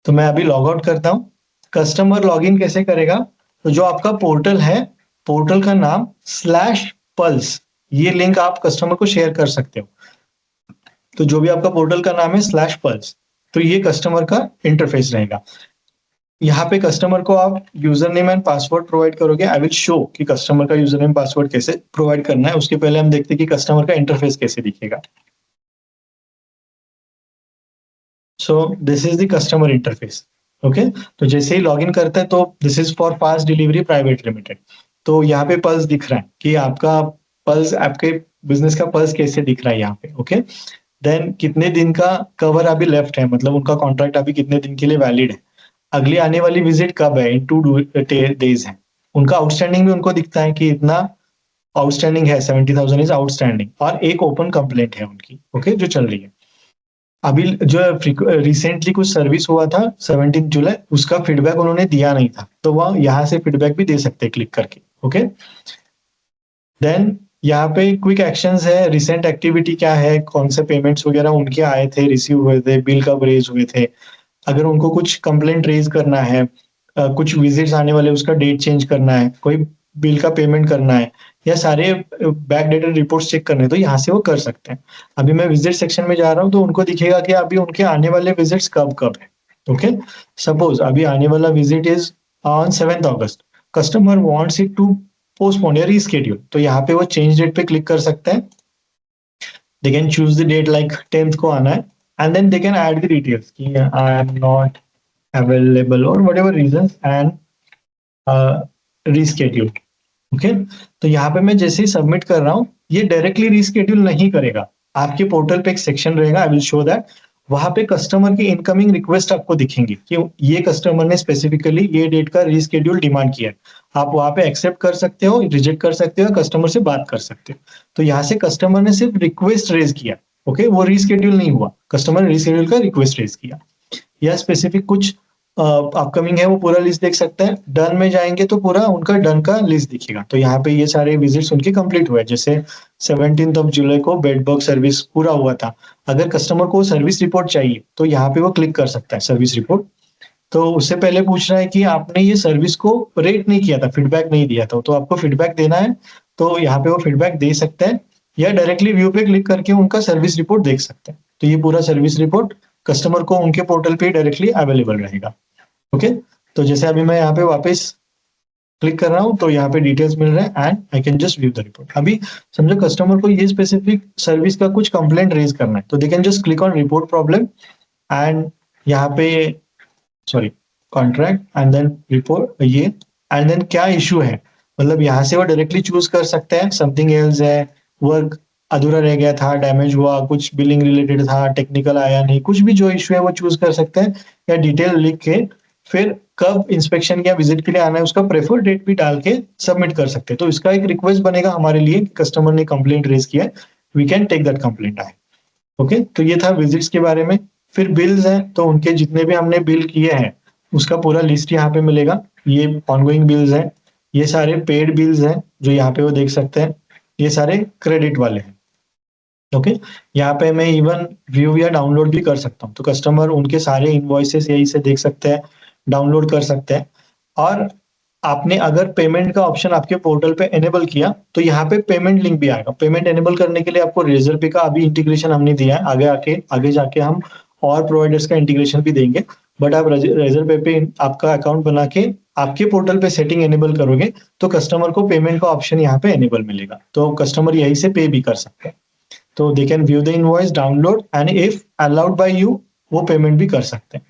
तो मैं अभी लॉग आउट करता हूँ। कस्टमर लॉगिन कैसे करेगा, तो जो आपका पोर्टल है, पोर्टल का नाम /पल्स, ये लिंक आप कस्टमर को शेयर कर सकते हो। तो जो भी आपका पोर्टल का नाम है /पल्स, तो ये कस्टमर का इंटरफेस रहेगा। यहाँ पे कस्टमर को आप user name and password provide करोगे। आई विल शो कि कस्टमर का यूजर नेम पासवर्ड कैसे प्रोवाइड करना है। उसके पहले हम देखते हैं कि कस्टमर का इंटरफेस कैसे दिखेगा। सो this is the customer interface. Okay, तो जैसे ही लॉगिन करते हैं, तो this is for fast delivery private limited. तो यहाँ पे पल्स दिख रहा है कि आपका पल्स, आपके बिजनेस का पल्स कैसे दिख रहा है यहाँ पे। ओके, देन कितने दिन का कवर अभी लेफ्ट है, मतलब उनका कॉन्ट्रैक्ट अभी कितने दिन के लिए वैलिड है, अगली आने वाली विजिट कब है, इन 2 डेज है। उनका आउटस्टैंडिंग भी उनको दिखता है कि इतना आउटस्टैंडिंग है, 70,000 इज आउटस्टैंडिंग, और एक ओपन कंप्लेंट है उनकी, ओके, जो चल रही है। अभी जो रिसेंटली कुछ सर्विस हुआ था 17 जुलाई, उसका फीडबैक उन्होंने दिया नहीं था, तो वह यहाँ से फीडबैक भी दे सकते हैं क्लिक करके। ओके, देन यहाँ पे क्विक एक्शंस है, रिसेंट एक्टिविटी क्या है, कौन से पेमेंट्स वगैरह उनके आए थे, रिसीव हुए थे, बिल कब रेज हुए थे, अगर उनको कुछ कंप्लेंट रेज करना है, कुछ विजिट्स आने वाले उसका डेट चेंज करना है, कोई बिल का पेमेंट करना है, या सारे बैक डेटेड रिपोर्ट्स चेक करने, तो यहाँ से वो कर सकते हैं। अभी मैं विजिट सेक्शन में जा रहा हूँ, तो उनको दिखेगा कि अभी उनके आने वाले विजिट्स कब कब है। ओके, सपोज अभी आने वाला visit is on 7 August, customer wants it to postpone या रीस्केड्यूल, तो यहाँ पे वो चेंज डेट पे क्लिक कर सकते हैं। They can choose the date, like 10th को आना है, and then they can add the details कि आई एम नॉट अवेलेबल और whatever reason, and reschedule. Okay, तो यहाँ पे मैं जैसे ही सबमिट कर रहा हूँ, ये डायरेक्टली रीस्केड्यूल नहीं करेगा। आपके पोर्टल पे एक सेक्शन रहेगा, आई विल शो दैट, वहां पे कस्टमर की इनकमिंग रिक्वेस्ट आपको दिखेंगी कि ये कस्टमर ने स्पेसिफिकली ये डेट का रीस्केड्यूल डिमांड किया है। आप वहां पे एक्सेप्ट कर सकते हो, रिजेक्ट कर सकते हो, कस्टमर से बात कर सकते हो। तो यहाँ से कस्टमर ने सिर्फ रिक्वेस्ट रेज किया, ओके, वो रीस्केड्यूल नहीं हुआ, कस्टमर ने रीस्केड्यूल का रिक्वेस्ट रेज किया। या स्पेसिफिक कुछ अपकमिंग है वो पूरा लिस्ट देख सकते हैं। डन में जाएंगे तो पूरा उनका डन का लिस्ट दिखेगा। तो यहाँ पे ये सारे विजिट्स उनके कंप्लीट हुए, जैसे 17 जुलाई को बेडबग सर्विस पूरा हुआ था। अगर कस्टमर को सर्विस रिपोर्ट चाहिए तो यहाँ पे वो क्लिक कर सकता है सर्विस रिपोर्ट। तो उससे पहले पूछ रहा है कि आपने ये सर्विस को रेट नहीं किया था, फीडबैक नहीं दिया था, तो आपको फीडबैक देना है तो यहाँ पे वो फीडबैक दे सकते हैं, या डायरेक्टली व्यू पे क्लिक करके उनका सर्विस रिपोर्ट देख सकते हैं। तो ये पूरा सर्विस रिपोर्ट कस्टमर को उनके पोर्टल पे डायरेक्टली अवेलेबल रहेगा। ओके, तो जैसे अभी मैं यहाँ पे वापस क्लिक कर रहा हूँ तो यहाँ पे डिटेल्स मिल रहे हैं and I can just view the report. अभी समझो कस्टमर को ये स्पेसिफिक सर्विस का कुछ कंप्लेंट रेज करना है, तो they can just click on report problem and यहाँ पे sorry contract and then report ये एंड देन क्या इशू है, मतलब यहाँ से वो डायरेक्टली चूज कर सकते हैं। समथिंग एल्स है, वर्क अधूरा रह गया था, डैमेज हुआ, कुछ बिलिंग रिलेटेड था, टेक्निकल आया नहीं, कुछ भी जो इशू है वो चूज कर सकते हैं, या डिटेल लिख के फिर कब इंस्पेक्शन या विजिट के लिए आना है उसका प्रेफर डेट भी डाल के सबमिट कर सकते हैं। तो इसका एक रिक्वेस्ट बनेगा हमारे लिए कि कस्टमर ने कंप्लेंट रेज किया है, we can take that complaint आए। ओके, तो ये था विजिट्स के बारे में। फिर बिल्स हैं, तो उनके जितने भी हमने बिल किए हैं उसका पूरा लिस्ट यहाँ पे मिलेगा। ये ऑनगोइंग बिल्स हैं, ये सारे पेड बिल्स हैं जो यहाँ पे वो देख सकते हैं, ये सारे क्रेडिट वाले हैं। ओके, यहाँ पे मैं इवन व्यू या डाउनलोड भी कर सकता हूँ, तो कस्टमर उनके सारे इनवॉइसेस यही से देख सकते हैं, डाउनलोड कर सकते हैं। और आपने अगर पेमेंट का ऑप्शन आपके पोर्टल पे एनेबल किया तो यहाँ पे पेमेंट लिंक भी आएगा। पेमेंट एनेबल करने के लिए आपको रेजर पे का अभी इंटीग्रेशन हमने दिया है, आगे जाके हम और प्रोवाइडर्स का इंटीग्रेशन भी देंगे। बट आप रेजर पे आपका अकाउंट बना के आपके पोर्टल पे सेटिंग एनेबल करोगे तो कस्टमर को पेमेंट का ऑप्शन यहाँ पे एनेबल मिलेगा, तो कस्टमर यहीं से पे भी कर सकते हैं। तो they can view the invoice, download and if allowed by you वो पेमेंट भी कर सकते हैं।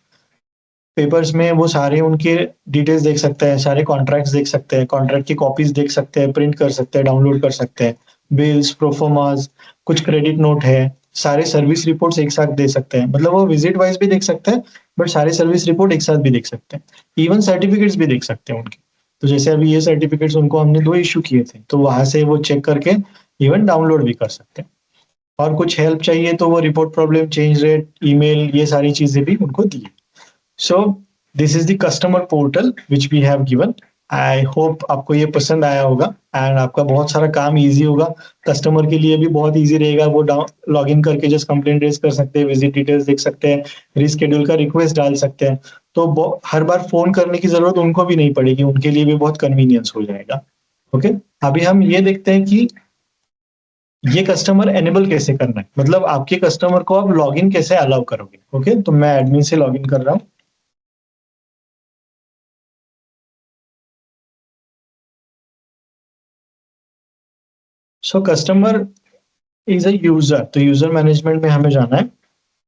पेपर्स में वो सारे उनके डिटेल्स देख सकते हैं, सारे कॉन्ट्रैक्ट्स देख सकते हैं, कॉन्ट्रैक्ट की कॉपीज देख सकते हैं, प्रिंट कर सकते हैं, डाउनलोड कर सकते हैं, बिल्स, प्रोफोमास, कुछ क्रेडिट नोट है, सारे सर्विस रिपोर्ट्स एक साथ दे सकते हैं। मतलब वो विजिट वाइज भी देख सकते हैं बट सारे सर्विस रिपोर्ट एक साथ भी देख सकते हैं। इवन सर्टिफिकेट्स भी देख सकते हैं उनके। तो जैसे अभी ये सर्टिफिकेट्स उनको हमने 2 इशू किए थे, तो वहां से वो चेक करके इवन डाउनलोड भी कर सकते हैं। और कुछ हेल्प चाहिए तो वो report problem, change rate, email, ये सारी चीजें भी उनको दी। So this is the customer portal which we have given. I hope आपको ये पसंद आया होगा एंड आपका बहुत सारा काम इजी होगा। कस्टमर के लिए भी बहुत इजी रहेगा, वो लॉग इन करके जस्ट कंप्लेंट रेज कर सकते हैं, विजिट डिटेल्स देख सकते हैं, रीस्केड्यूल का रिक्वेस्ट डाल सकते हैं। तो हर बार फोन करने की जरूरत उनको भी नहीं पड़ेगी, उनके लिए भी बहुत कन्वीनियंस हो जाएगा। ओके, अभी हम ये देखते हैं कि ये कस्टमर एनेबल कैसे करना है, मतलब आपके कस्टमर को आप लॉग इन कैसे अलाउ करोगे। ओके, तो मैं एडमिन से लॉग इन कर रहा हूँ। So customer is a user, तो यूजर मैनेजमेंट में हमें जाना है।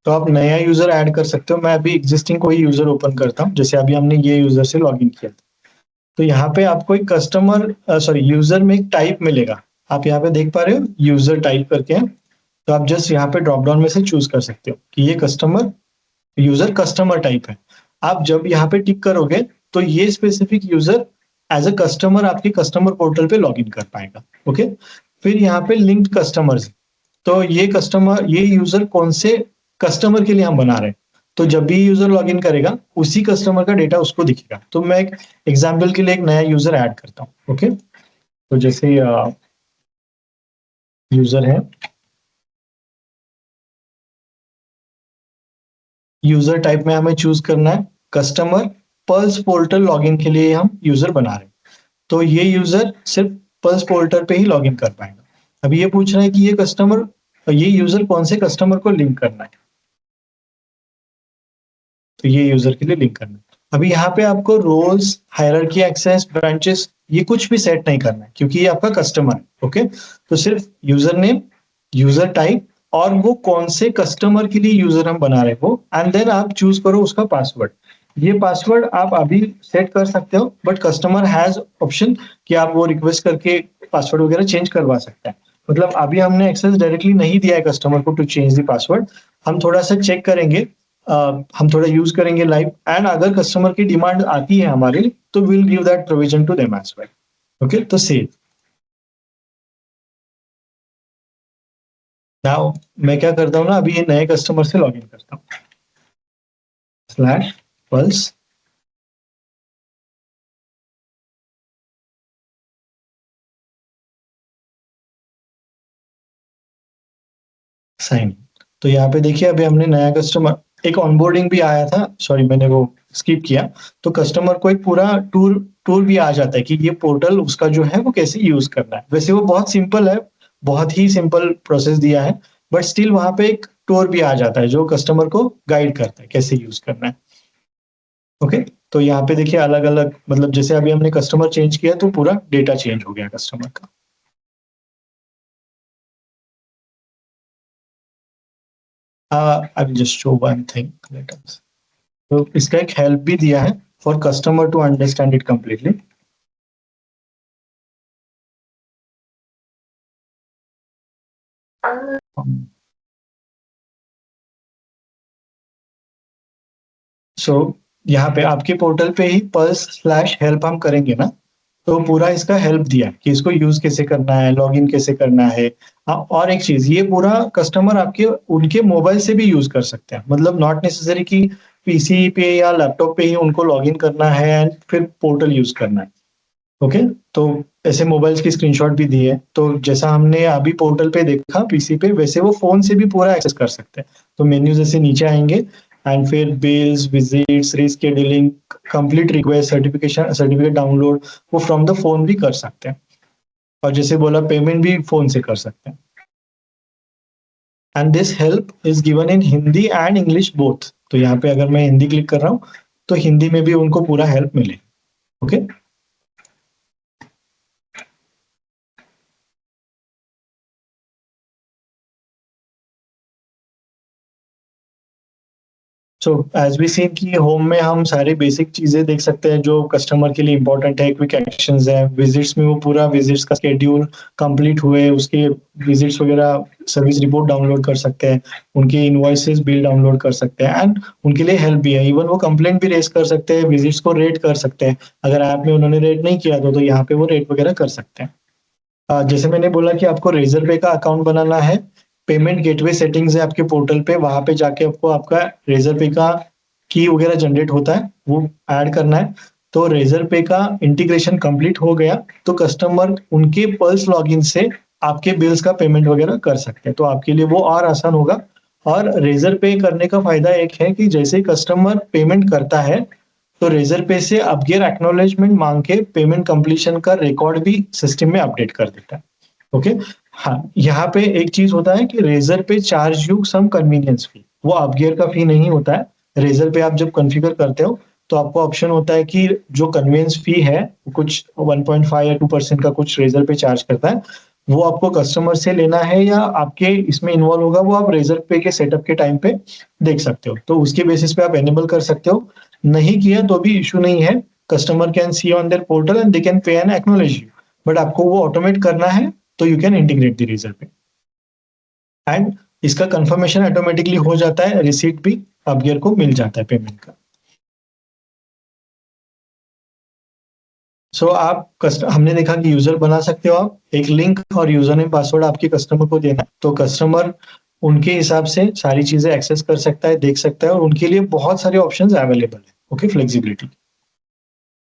तो आप नया यूजर ऐड कर सकते हो। मैं अभी एग्जिस्टिंग कोई यूजर ओपन करता हूँ, जैसे अभी हमने ये यूजर से लॉगिन किया था। तो यहाँ पे आपको एक कस्टमर सॉरी यूजर में एक टाइप मिलेगा। आप यहाँ पे देख पा रहे हो यूजर टाइप करके है। तो आप जस्ट यहाँ पे ड्रॉप डाउन में से चूज कर सकते हो कि ये कस्टमर यूजर कस्टमर टाइप है। आप जब यहाँ पे टिक करोगे तो ये specific user as a customer आपके कस्टमर पोर्टल पे लॉगिन कर पाएगा। ओके, फिर यहाँ पे लिंक्ड कस्टमर्स, तो ये कस्टमर, ये यूजर कौन से कस्टमर के लिए हम बना रहे हैं, तो जब भी यूजर लॉगिन करेगा उसी कस्टमर का डेटा उसको दिखेगा। तो मैं एक एग्जाम्पल के लिए एक नया यूजर ऐड करता हूँ। ओके, तो जैसे यूजर है, यूजर टाइप में हमें चूज करना है कस्टमर, पल्स पोर्टल लॉगिन के लिए हम यूजर बना रहे हैं। तो ये यूजर सिर्फ पल्स पोर्टल पे ही लॉगिन कर पाएगा। अभी ये पूछ रहा है कि ये कस्टमर, ये यूजर कौन से कस्टमर को लिंक करना है, तो ये यूजर के लिए लिंक करना है। अभी यहाँ पे आपको रोल्स, हायरार्की, एक्सेस, ब्रांचेस ये कुछ भी सेट नहीं करना है क्योंकि ये आपका कस्टमर है। ओके, तो सिर्फ यूजर नेम, यूजर टाइप और वो कौन से कस्टमर के लिए यूजर हम बना रहे हैं वो, एंड देन आप चूज करो उसका पासवर्ड। ये पासवर्ड आप अभी सेट कर सकते हो बट कस्टमर हैज ऑप्शन कि आप वो रिक्वेस्ट करके पासवर्ड वगैरह चेंज करवा सकते हैं। मतलब अभी हमने एक्सेस डायरेक्टली नहीं दिया है कस्टमर को टू चेंज द पासवर्ड, हम थोड़ा सा चेक करेंगे, हम थोड़ा यूज करेंगे लाइव, एंड अगर कस्टमर की डिमांड आती है हमारे, तो will give that provision to them as well. Okay, तो सेव। नाउ मैं क्या करता हूँ ना, अभी ये नए कस्टमर से लॉग इन करता हूँ, स्लैश पल्स साइन। तो यहाँ पे देखिए अभी हमने नया कस्टमर, एक ऑनबोर्डिंग भी आया था, सॉरी मैंने वो स्किप किया। तो कस्टमर को एक पूरा टूर टूर भी आ जाता है कि ये पोर्टल उसका जो है वो कैसे यूज करना है। वैसे वो बहुत सिंपल है, बहुत ही सिंपल प्रोसेस दिया है, बट स्टिल वहां पे एक टूर भी आ जाता है जो कस्टमर को गाइड करता है कैसे यूज करना है। ओके, तो यहाँ पे देखिए अलग अलग, मतलब जैसे अभी हमने कस्टमर चेंज किया तो पूरा डेटा चेंज हो गया कस्टमर का। I will just show one thing, let us. तो इसका एक हेल्प भी दिया है for customer to understand it completely. So यहाँ पे आपके पोर्टल पे ही पल्स स्लैश हेल्प हम करेंगे ना, तो पूरा इसका हेल्प दिया है कि इसको यूज कैसे करना है, लॉगिन कैसे करना है। और एक चीज, ये पूरा कस्टमर आपके उनके मोबाइल से भी यूज कर सकते हैं, मतलब नॉट नेसेसरी कि पीसी पे या लैपटॉप पे ही उनको लॉगिन करना है एंड फिर पोर्टल यूज करना है। ओके, तो ऐसे मोबाइल्स की स्क्रीनशॉट भी दी है, तो जैसा हमने अभी पोर्टल पे देखा पीसी पे, वैसे वो फोन से भी पूरा एक्सेस कर सकते हैं। तो मेन्यू जैसे नीचे आएंगे एंड फिर bills, visits, rescheduling, complete request, certification, certificate download, वो फ्रॉम द फोन भी कर सकते हैं। और जैसे बोला पेमेंट भी फोन से कर सकते हैं। And this help is given in Hindi and English both. तो यहाँ पे अगर मैं हिंदी क्लिक कर रहा हूँ तो हिंदी में भी उनको पूरा हेल्प मिले। Okay, so as we seen कि होम में हम सारी बेसिक चीजें देख सकते हैं जो कस्टमर के लिए इंपॉर्टेंट है। क्विक एक्शंस है, विजिट्स में वो पूरा विजिट्स का स्केड्यूल कंप्लीट हुए उसके विजिट्स वगैरह सर्विस रिपोर्ट डाउनलोड कर सकते हैं, उनके इनवॉइसेस बिल डाउनलोड कर सकते हैं, एंड उनके लिए हेल्प भी है। इवन वो कंप्लेंट भी रेज कर सकते हैं, विजिट्स को रेट कर सकते हैं। अगर ऐप में उन्होंने रेट नहीं किया तो यहाँ पे वो रेट वगैरह कर सकते हैं। जैसे मैंने बोला कि आपको रेजर पे का अकाउंट बनाना है, पेमेंट गेटवे सेटिंग्स है आपके पोर्टल पे, वहां पे जाके आपको आपका रेजर पे का की वगैरह जनरेट होता है, वो ऐड करना है। तो रेजर पे का इंटीग्रेशन कंप्लीट हो गया तो कस्टमर उनके पल्स लॉगिन से आपके बिल्स का पेमेंट वगैरह कर सकते हैं, तो आपके लिए वो और आसान होगा। और रेजर पे करने का फायदा एक है कि जैसे ही कस्टमर पेमेंट करता है तो रेजर पे से अपग्रेड एक्नॉलेजमेंट मांग के पेमेंट कंप्लीशन का रिकॉर्ड भी सिस्टम में अपडेट कर देता है। ओके, हाँ यहाँ पे एक चीज होता है कि रेजर पे चार्ज यू सम कन्वीनियंस फी, वो अपग्रेड का फी नहीं होता है। रेजर पे आप जब कॉन्फ़िगर करते हो तो आपको ऑप्शन होता है कि जो कन्वीनियंस फी है वो कुछ 1.5 या 2% का कुछ रेजर पे चार्ज करता है, वो आपको कस्टमर से लेना है या आपके इसमें इन्वॉल्व होगा, वो आप रेजर पे के सेटअप के टाइम पे देख सकते हो। तो उसके बेसिस पे आप एनेबल कर सकते हो, नहीं किया तो भी इशू नहीं है। Customer can see on their portal and they can pay and acknowledge you, but आपको वो ऑटोमेट करना है तो you can integrate the Razorpay, and इसका कंफर्मेशन ऑटोमेटिकली हो जाता है, रिसीट भी अपगियर को मिल जाता है पेमेंट का। सो हमने देखा कि यूजर बना सकते हो आप, एक लिंक और यूजर नेम पासवर्ड आपके कस्टमर को देना है, तो कस्टमर उनके हिसाब से सारी चीजें एक्सेस कर सकता है, देख सकता है, और उनके लिए बहुत सारे ऑप्शंस अवेलेबल है। Okay, flexibility.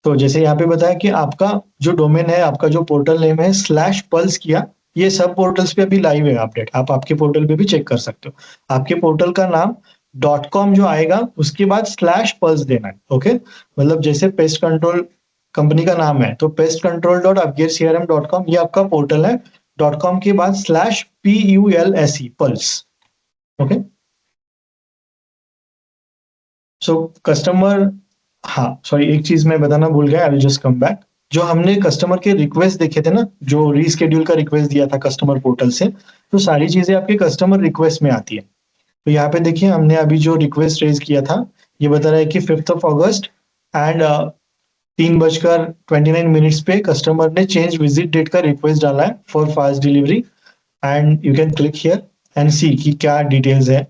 तो जैसे यहाँ पे बताया कि आपका जो डोमेन है, आपका जो पोर्टल नेम है स्लैश पल्स किया, ये सब पोर्टल्स पे अभी लाइव है अपडेट, आप आपके पोर्टल पे भी चेक कर सकते हो। आपके पोर्टल का नाम डॉट कॉम जो आएगा उसके बाद स्लैश पल्स देना है। ओके, मतलब जैसे पेस्ट कंट्रोल कंपनी का नाम है तो pest control dot Upgear CRM dot com ये आपका पोर्टल है, डॉट कॉम के बाद slash PULSE pulse. Okay, so customer, हाँ सॉरी एक चीज मैं बताना भूल गया, I will just come back. जो हमने कस्टमर के रिक्वेस्ट देखे थे ना, जो रीस्केड्यूल का रिक्वेस्ट दिया था कस्टमर पोर्टल से, तो सारी चीजें आपके कस्टमर रिक्वेस्ट में आती है। तो यहाँ पे देखिए हमने अभी जो रिक्वेस्ट रेज किया था, ये बता रहा है कि 5 अगस्त एंड 3:29 पे कस्टमर ने चेंज विजिट डेट का रिक्वेस्ट डाला है for fast delivery, and you can click here and see कि क्या डिटेल्स है।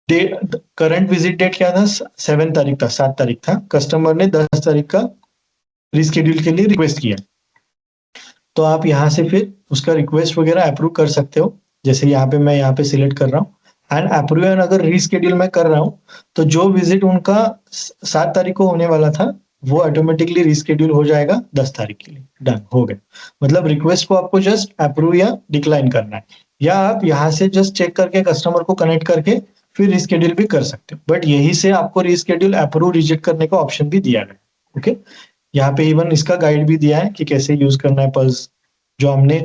करंट विजिट डेट क्या था, 7 तारीख था, 7 तारीख था, कस्टमर ने 10 तारीख का रिस्केड्यूल के लिए रिक्वेस्ट किया। तो आप यहाँ से फिर उसका रिक्वेस्ट वगैरह अप्रूव कर सकते हो। जैसे यहाँ पे मैं यहाँ पे सिलेक्ट कर रहा हूँ एंड अप्रूव, एंड अगर रीस्केड्यूल मैं कर रहा हूँ तो जो विजिट उनका 7 तारीख को होने वाला था वो ऑटोमेटिकली रीस्केड्यूल हो जाएगा 10 तारीख के लिए। डन हो गया। मतलब रिक्वेस्ट को आपको जस्ट अप्रूव या डिक्लाइन करना है, या आप यहाँ से जस्ट चेक करके कस्टमर को कनेक्ट करके फिर रीस्केड्यूल भी कर सकते हो। बट यही से आपको रीस्केड्यूल अप्रूव रिजेक्ट करने का ऑप्शन भी दिया गया। ओके, यहाँ पे इवन इसका गाइड भी दिया है कि कैसे यूज करना है पल्स। जो हमने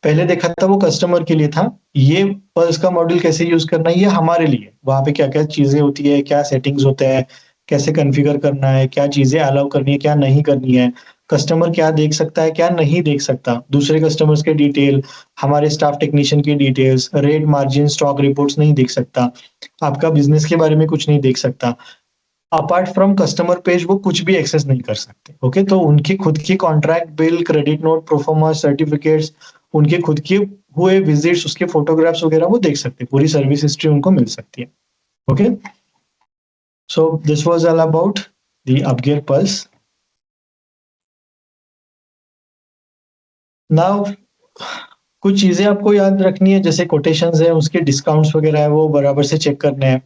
पहले देखा था वो कस्टमर के लिए था, ये पल्स का मॉड्यूल कैसे यूज करना है ये हमारे लिए। वहां पे क्या क्या चीजें होती है, क्या सेटिंग्स होते हैं, कैसे कॉन्फ़िगर करना है, क्या चीजें अलाउ करनी है, क्या नहीं करनी है, कस्टमर क्या देख सकता है, क्या नहीं देख सकता, दूसरे कस्टमर्स के डिटेल, हमारे स्टाफ टेक्नीशियन की details, rate margin, stock reports नहीं देख सकता, आपका बिजनेस के बारे में कुछ नहीं देख सकता। अपार्ट फ्रॉम कस्टमर पेज वो कुछ भी एक्सेस नहीं कर सकते। ओके, तो उनकी खुद की contract, bill, credit note, proforma, certificates, उनके खुद के हुए विजिट्स, उसके फोटोग्राफ्स वगैरह वो देख सकते हैं, पूरी सर्विस हिस्ट्री उनको मिल सकती है। Okay, so this was all about the Upgear Pulse. Now कुछ चीजें आपको याद रखनी है, जैसे कोटेशंस है, उसके डिस्काउंट्स वगैरह है वो बराबर से चेक करने हैं।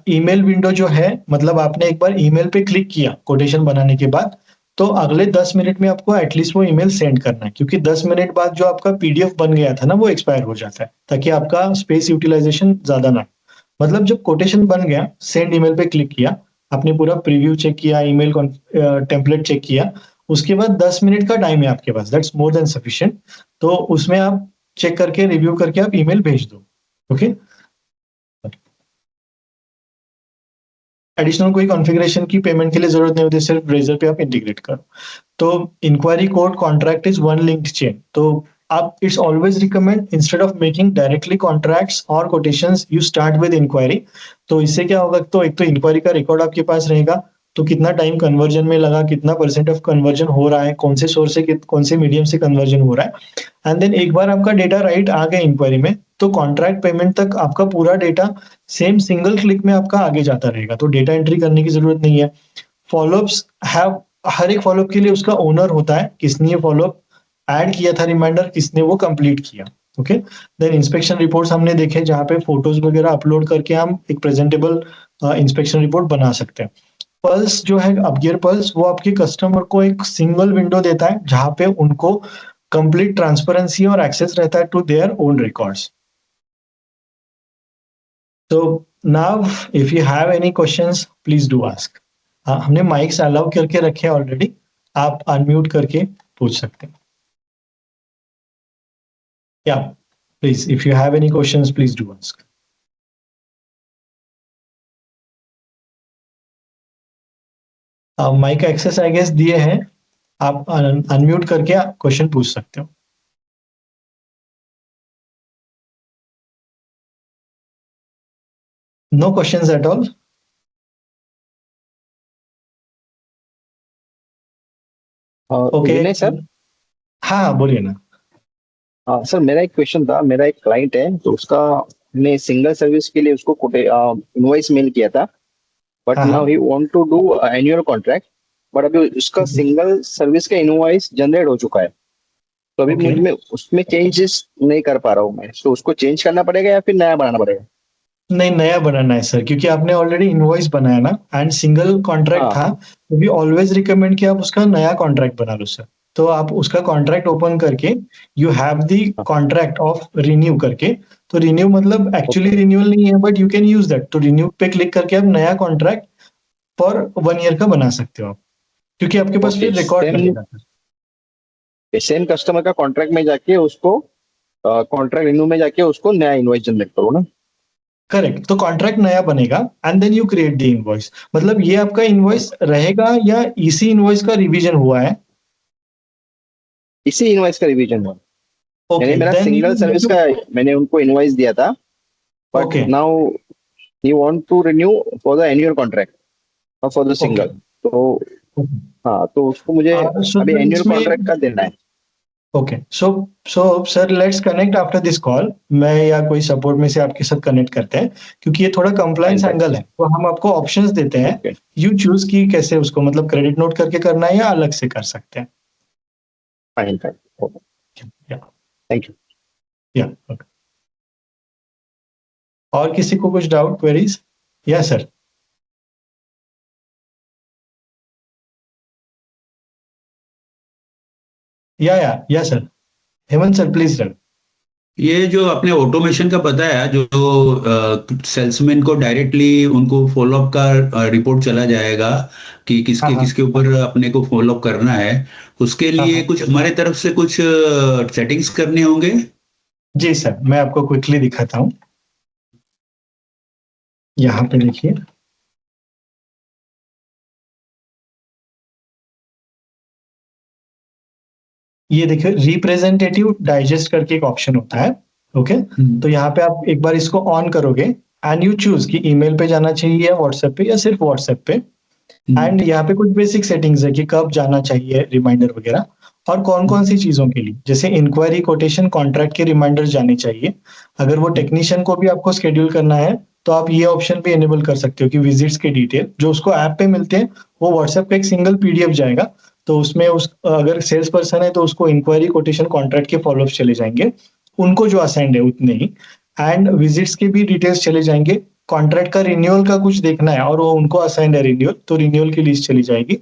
ईमेल विंडो जो है, मतलब आपने एक बार ईमेल पे क्लिक किया कोटेशन बनाने के बाद, तो अगले 10 मिनट में आपको एटलीस्ट वो ईमेल सेंड करना है, क्योंकि 10 मिनट बाद जो आपका पीडीएफ बन गया था ना वो एक्सपायर हो जाता है, ताकि आपका स्पेस यूटिलाइजेशन ज्यादा ना हो। मतलब जब कोटेशन बन गया, सेंड ईमेल पे क्लिक किया, आपने पूरा प्रीव्यू चेक किया, ईमेल टेम्पलेट चेक किया, उसके बाद 10 मिनट का टाइम है आपके पास, दैट्स मोर देन सफिशिएंट। तो उसमें आप चेक करके, रिव्यू करके आप ईमेल भेज दो। ओके, एडिशनल कोई कॉन्फ़िगरेशन की पेमेंट के लिए जरूरत नहीं होती, सिर्फ ब्रेजर पे आप इंटीग्रेट करो। तो inquiry code contract is one linked chain. तो आप it's always recommend, instead of making directly contracts और quotations, you start with inquiry. तो इससे क्या होगा, तो एक तो इंक्वायरी का रिकॉर्ड आपके पास रहेगा, तो कितना टाइम कन्वर्जन में लगा, कितना परसेंट ऑफ कन्वर्जन हो रहा है, कौन से सोर्स से कौन से मीडियम से कन्वर्जन हो रहा है। एंड देन एक बार आपका डेटा राइट आ गया इंक्वायरी में, तो कॉन्ट्रैक्ट पेमेंट तक आपका पूरा डेटा सेम सिंगल क्लिक में आपका आगे जाता रहेगा, तो डेटा एंट्री करने की जरूरत नहीं है। फॉलोअप्स हैव, हर एक फॉलोअप के लिए उसका ओनर होता है, किसने ये फॉलोअप ऐड किया था रिमाइंडर, किसने वो कंप्लीट किया। ओके, देन इंस्पेक्शन रिपोर्ट्स हमने देखे, जहाँ पे फोटोज वगैरह अपलोड करके हम एक प्रेजेंटेबल इंस्पेक्शन रिपोर्ट बना सकते हैं। पल्स जो है, अपगियर पल्स, वो आपके कस्टमर को एक सिंगल विंडो देता है जहाँ पे उनको कंप्लीट ट्रांसपेरेंसी और एक्सेस रहता है टू देयर ओन रिकॉर्ड्स। तो now if you have any questions please do ask. हमने माइक्स अलाउ करके रखे हैं ऑलरेडी, आप अनम्यूट करके पूछ सकते हैं। या please, if you have any questions please do ask. Mic access I guess दिए हैं, आप अनम्यूट करके क्वेश्चन पूछ सकते हो। No questions at all. Okay, Vinay sir. हाँ बोलिए ना। हाँ सर, मेरा एक क्वेश्चन था। मेरा एक क्लाइंट है तो उसका हमने सिंगल सर्विस के लिए उसको इनवॉइस मेल किया था, बट हाँ नाउ हाँ, he want to do annual contract. But अभी उसका सिंगल सर्विस का इनवॉइस जनरेट हो चुका है, तो अभी ओके। मुझे में उसमें चेंजेस नहीं कर पा रहा हूँ मैं, तो उसको चेंज करना पड़ेगा या फिर नया बनाना पड़ेगा? नहीं, नया बनाना है सर, क्योंकि आपने ऑलरेडी इनवॉइस बनाया ना, एंड सिंगल कॉन्ट्रैक्ट हाँ था, तो वी ऑलवेज रिकमेंड कि आप उसका नया कॉन्ट्रैक्ट बना लो सर। तो आप उसका कॉन्ट्रैक्ट ओपन करके, यू हैव द हाँ। कॉन्ट्रैक्ट ऑफ रिन्यू करके, तो रिन्यू मतलब एक्चुअली ओके। रिन्यूअल नहीं है, but you can use that. तो रिन्यू पे क्लिक करके आप नया कॉन्ट्रैक्ट फॉर 1 ईयर का बना सकते हो आप, क्योंकि आपके पास ओके, फिर रिकॉर्ड सेम रहेगा सर। सेम कस्टमर का कॉन्ट्रैक्ट में जाके उसको कॉन्ट्रैक्ट रिन्यू में जाके उसको नया इनवॉइस जनरेट करो ना? करेक्ट, तो कॉन्ट्रैक्ट नया बनेगा and then you create the invoice. मतलब ये आपका इनवॉइस रहेगा या इसी इनवॉइस का रिवीजन हुआ है? इसी इनवॉइस का रिवीजन हुआ। यानी ओके, मेरा then single you need service to. का मैंने उनको इनवॉइस दिया था, but okay, now he want to renew for the annual contract और फॉर द ओके, सिंगल। तो हाँ, तो उसको मुझे सो अभी एनुअल इसमें कॉन्ट्रैक्ट का देना है। Okay, so sir let's connect after this call. मैं या कोई सपोर्ट में से आपके साथ कनेक्ट करते हैं, क्योंकि ये थोड़ा फाइन कंप्लायंस फाइन। एंगल है, तो हम आपको ऑप्शंस देते हैं। ओके यू चूज कि कैसे उसको मतलब क्रेडिट नोट करके करना है या अलग से कर सकते हैं। Fine fine. ओके। या थैंक यू। या ओके। और किसी को कुछ डाउट क्वेरीज? या सर? या sir, Hemant sir please run. ये जो आपने ऑटोमेशन का बताया, जो सेल्समैन को डायरेक्टली उनको फॉलोअप का रिपोर्ट चला जाएगा कि हाँ किसके हाँ किसके ऊपर अपने को फॉलोअप करना है, उसके हाँ लिए हाँ। कुछ हमारे तरफ से कुछ सेटिंग्स करने होंगे। जी सर, मैं आपको क्विकली दिखाता हूँ। यहाँ पे देखिए, ये देखिए रिप्रेजेंटेटिव डाइजेस्ट करके एक ऑप्शन होता है। ओके, तो यहाँ पे आप एक बार इसको ऑन करोगे एंड यू चूज कि ईमेल पे जाना चाहिए या व्हाट्सएप पे या सिर्फ व्हाट्सएप पे। एंड यहाँ पे कुछ बेसिक सेटिंग्स है कि कब जाना चाहिए रिमाइंडर वगैरह, और कौन कौन सी चीजों के लिए, जैसे इंक्वायरी, कोटेशन, कॉन्ट्रैक्ट के रिमाइंडर जाने चाहिए। अगर वो टेक्नीशियन को भी आपको शेड्यूल करना है तो आप ये ऑप्शन भी एनेबल कर सकते हो कि विजिट्स के डिटेल जो उसको ऐप पे मिलते हैं वो व्हाट्सएप पे एक सिंगल पीडीएफ जाएगा। तो उसमें उस अगर सेल्स पर्सन है तो उसको इंक्वायरी, कोटेशन, कॉन्ट्रैक्ट के फॉलोअप चले जाएंगे, उनको जो असाइंड है उतने ही। एंड विजिट्स के भी डिटेल्स चले जाएंगे। कॉन्ट्रैक्ट का रिन्यूअल का कुछ देखना है और वो उनको असाइंड है रिन्यूअल, तो रिन्यूअल की लिस्ट चली जाएगी।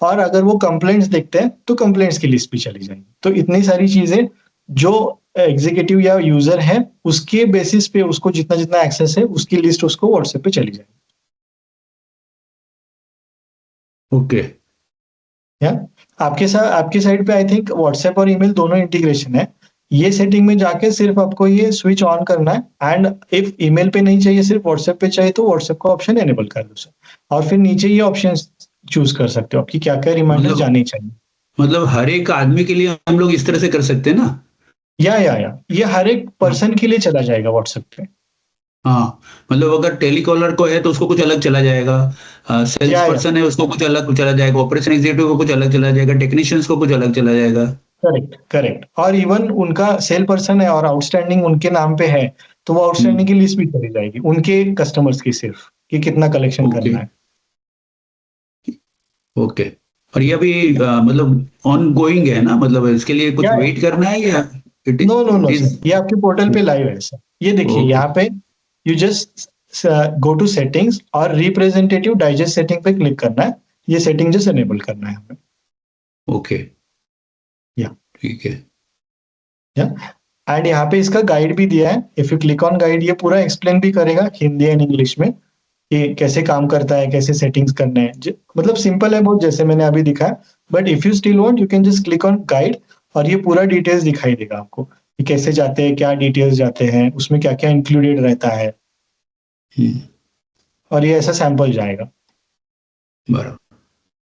और अगर वो कंप्लेंट्स देखते हैं तो कंप्लेंट्स की लिस्ट भी चली जाएगी। तो इतनी सारी चीजें जो एग्जीक्यूटिव या यूजर है उसके बेसिस पे उसको जितना जितना एक्सेस है उसकी लिस्ट उसको व्हाट्सएप पे चली जाएगी। ओके। या आपके साथ आपकी साइड पे आई थिंक व्हाट्सएप और ईमेल दोनों इंटीग्रेशन है। ये सेटिंग में जाके सिर्फ आपको ये स्विच ऑन करना है। एंड इफ ईमेल पे नहीं चाहिए, सिर्फ व्हाट्सएप पे चाहिए, तो व्हाट्सएप का ऑप्शन एनेबल कर दो सर, और फिर नीचे ये ऑप्शन चूज कर सकते हो आपकी क्या क्या रिमाइंडर मतलब जाने चाहिए। हर एक आदमी के लिए हम लोग इस तरह से कर सकते हैं ना। या ये हर एक पर्सन के लिए चला जाएगा व्हाट्सएप पे। हाँ, मतलब अगर टेलीकॉलर को है तो उसको कुछ अलग चला जाएगा, सेल्स या पर्सन है उसको कुछ अलग चला जाएगा, ऑपरेशन एग्जीक्यूटिव को कुछ अलग चला जाएगा, टेक्नीशियंस को कुछ अलग चला जाएगा। करेक्ट करेक्ट, और इवन उनका सेल पर्सन है और आउटस्टैंडिंग उनके नाम पे है, तो वो आउटस्टैंडिंग हम्म। की लिस्ट भी चली जाएगी उनके कस्टमर्स की, सिर्फ कि कितना कलेक्शन ओके। करना है। ओके। और ये अभी मतलब ऑन गोइंग है ना, मतलब इसके लिए कुछ या वेट करना है या it no no no it sir, is? ये आपके पोर्टल पे लाइव है सर। ये देखिए ओके। यहाँ पे you just go to settings और रिप्रेजेंटेटिव डाइजेस्ट सेटिंग पे क्लिक करना है। ये सेटिंग जस्ट एनेबल करना है हमें। ओके। या ठीक है। या एंड यहाँ पे इसका गाइड भी दिया है। If you click on guide, ये पूरा एक्सप्लेन भी करेगा हिंदी एंड इंग्लिश में कि कैसे काम करता है, कैसे सेटिंग्स करने हैं। मतलब सिंपल है बहुत, जैसे मैंने अभी दिखाया। But if you still want, you can just click on guide और ये पूरा डिटेल्स दिखाई देगा आपको कि कैसे जाते हैं, क्या डिटेल्स जाते हैं, उसमें क्या क्या इंक्लूडेड रहता है। हम्म। और ये ऐसा सैंपल जाएगा। बराबर।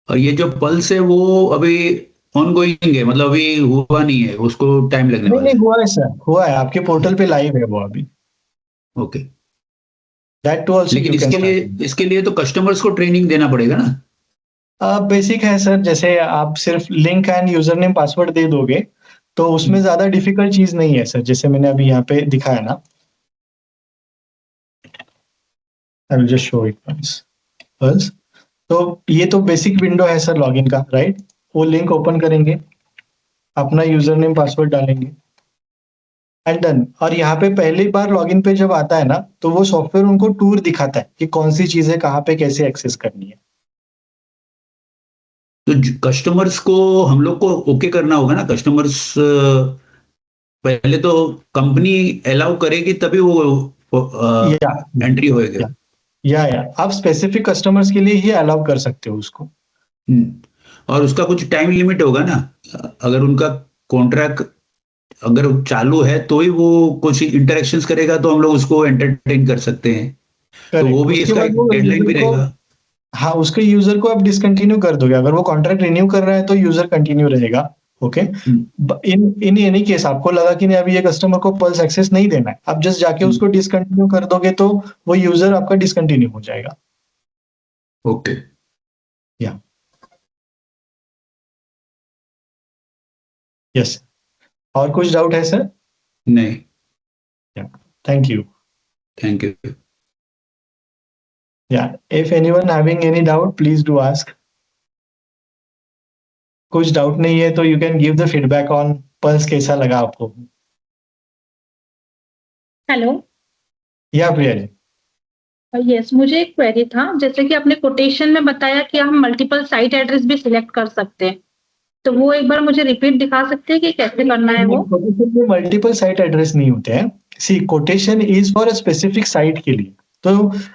और ये जो पल्स है वो अभी ऑन गोइंग है, मतलब अभी हुआ नहीं है, उसको टाइम लगने नहीं वाला नहीं, है। हुआ है सर, हुआ है, आपके पोर्टल पे लाइव है वो अभी। ओके। दैट टू ऑल्सो लेकिन यू कैन इसके लिए तो कस्टमर्स को ट्रेनिंग देना पड़ेगा ना। बेसिक है सर, जैसे आप सिर्फ link and user name password दे दोगे तो उसमें हम्म। ज्यादा डिफिकल्ट चीज नहीं है सर, जैसे मैंने अभी यहाँ पे दिखाया ना। I will just show it once. तो ये तो बेसिक विंडो है सर लॉगिन का, राइट? वो लिंक ओपन करेंगे, अपना यूजर नेम पासवर्ड डालेंगे एंड डन। और यहाँ पे पहली बार लॉगिन पे जब आता है ना, तो वो सॉफ्टवेयर उनको टूर दिखाता है कि कौन सी चीजें कहाँ पे कैसे एक्सेस करनी है। तो कस्टमर्स को हम लोग को ओके करना होगा ना, कस्टमर्स पहले तो कंपनी अलाउ करेगी तभी वो या एंट्री होएगा। या या आप स्पेसिफिक कस्टमर्स के लिए ही अलाउ कर सकते हो उसको। और उसका कुछ टाइम लिमिट होगा ना, अगर उनका कॉन्ट्रैक्ट अगर चालू है तो ही वो कुछ इंटरेक्शंस करेगा तो हम लोग उसको एंटरटेन कर सकते हैं। तो वो करेक्ट, भी उसके इसका बाद एक वो डेडलाइन भी यूजर को, रहेगा। हाँ उसके यूजर को आप डिसकंटिन्यू कर दोगे। अगर वो कॉन्ट्रैक्ट रिन्यू कर रहा है तो यूजर कंटिन्यू रहेगा। Okay, hmm. In in any case आपको लगा कि नहीं अभी ये कस्टमर को पल्स एक्सेस नहीं देना है, आप जस्ट जाके हम्म। उसको डिसकंटिन्यू कर दोगे तो वो यूजर आपका डिसकंटिन्यू हो जाएगा। ओके। या यस। और कुछ डाउट है सर? नहीं, thank you. Thank you. Yeah, if anyone having any doubt, please do ask. कुछ डाउट नहीं है तो you can give the feedback on pulse कैसा लगा आपको. हेलो. या प्रिया जी. यस, मुझे एक क्वेरी था. जैसे कि आपने कोटेशन में बताया कि हम मल्टीपल साइट एड्रेस भी सिलेक्ट कर सकते हैं, तो वो एक बार मुझे रिपीट दिखा सकते हैं कि कैसे करना है वो? कोटेशन में मल्टीपल साइट एड्रेस नहीं होते हैं. See, quotation is for a specific site के लिए. तो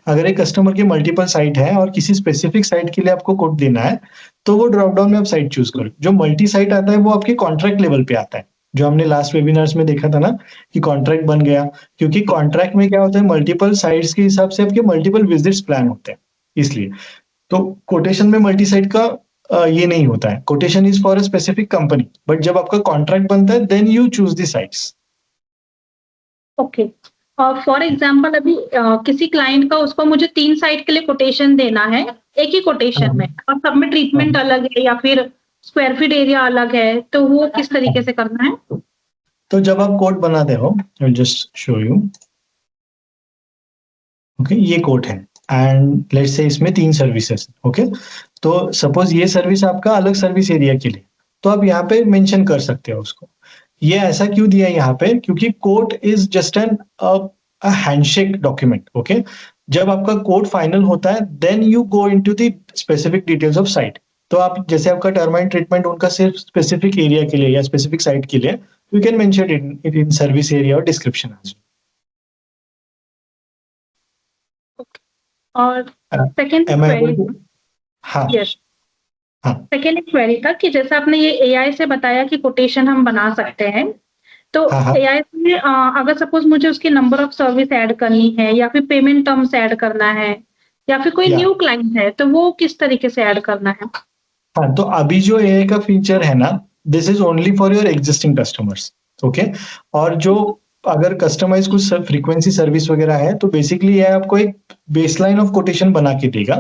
अगर एक कस्टमर की मल्टीपल साइट है और किसी स्पेसिफिक साइट के लिए आपको कोट देना है, तो वो ड्रॉप डाउन में आप साइट चूज करो. जो मल्टी साइट आता है वो आपके कॉन्ट्रैक्ट लेवल पे आता है, जो हमने लास्ट वेबिनार्स में देखा था ना कि कॉन्ट्रैक्ट बन गया. क्योंकि कॉन्ट्रैक्ट में क्या होता है, मल्टीपल साइट्स के हिसाब से आपके मल्टीपल विजिट्स प्लान होते हैं, इसलिए. तो कोटेशन में मल्टी साइट का ये नहीं होता है. Quotation is for a specific company, but जब आपका कॉन्ट्रैक्ट बनता है then you choose the sites. Okay. और फॉर एग्जांपल अभी किसी क्लाइंट का उसको मुझे 3 साइट के लिए कोटेशन देना है, एक ही कोटेशन में, और सब में ट्रीटमेंट अलग है या फिर स्क्वायर फीट एरिया अलग है, तो वो किस तरीके से करना है? तो जब आप कोड बनाते हो, जस्ट शो यू. ओके, ये कोड है एंड लेट्स से इसमें 3 सर्विसेज. ओके, तो सपोज ये सर्विस आपका अलग सर्विस एरिया के लिए, तो आप यहाँ पे मेंशन कर सकते हो उसको. ये ऐसा क्यों दिया है यहाँ पे, क्योंकि quote is just an handshake document. Okay, जब आपका कोड फाइनल होता है then you go into the specific details of site. तो आप जैसे आपका टर्माइन ट्रीटमेंट उनका सिर्फ स्पेसिफिक एरिया के लिए या स्पेसिफिक साइट के लिए, you can mention it in service area और डिस्क्रिप्शन. और second Am I able query. to? हाँ. यस. हाँ. सेकंड क्वेरी था कि जैसे आपने ये एआई से बताया कि कोटेशन हम बना सकते हैं, तो हाँ. एआई में अगर सपोज मुझे उसकी नंबर ऑफ सर्विस ऐड करनी है या फिर पेमेंट टर्म्स ऐड करना है या फिर कोई या. न्यू क्लाइंट है, तो वो किस तरीके से ऐड करना है? हाँ, तो अभी जो एआई का फीचर है ना, this is only for your existing customers. Okay, और जो अगर कस्टमाइज कुछ फ्रीक्वेंसी सर्विस वगैरह है, तो बेसिकली ये आपको एक बेसलाइन ऑफ कोटेशन बना के देगा.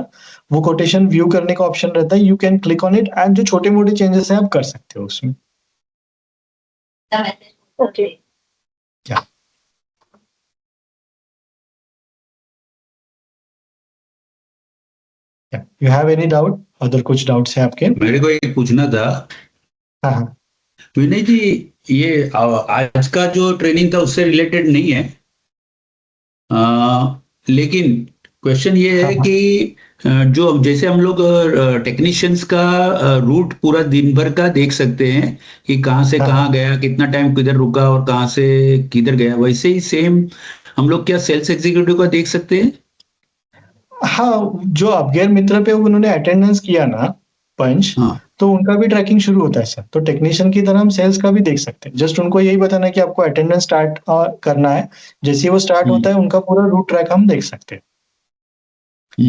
वो कोटेशन व्यू करने का ऑप्शन रहता है, you can click on it and जो छोटे मोटे चेंजेस है आप कर सकते हो उसमें. Okay. You have any doubt? Other कुछ डाउट्स है आपके? मेरे को एक पूछना था हाँ हाँ. विनय जी, ये आज का जो ट्रेनिंग था उससे रिलेटेड नहीं है, लेकिन क्वेश्चन ये है हाँ. कि जो जैसे हम लोग टेक्नीशियंस का रूट पूरा दिन भर का देख सकते हैं कि कहाँ से हाँ. कहाँ गया, कितना टाइम किधर रुका और कहाँ से किधर गया, वैसे ही सेम हम लोग क्या सेल्स एग्जीक्यूटिव का देख सकते हैं? हाँ, जो अपगेयर मित्र पे उन्होंने अटेंडेंस किया ना पंच, हाँ. तो उनका भी ट्रैकिंग शुरू होता है सर. तो टेक्नीशियन की तरह हम सेल्स का भी देख सकते हैं. जस्ट उनको यही बताना है कि आपको अटेंडेंस स्टार्ट करना है. जैसे ही वो स्टार्ट होता है उनका पूरा रूट ट्रैक हम देख सकते हैं.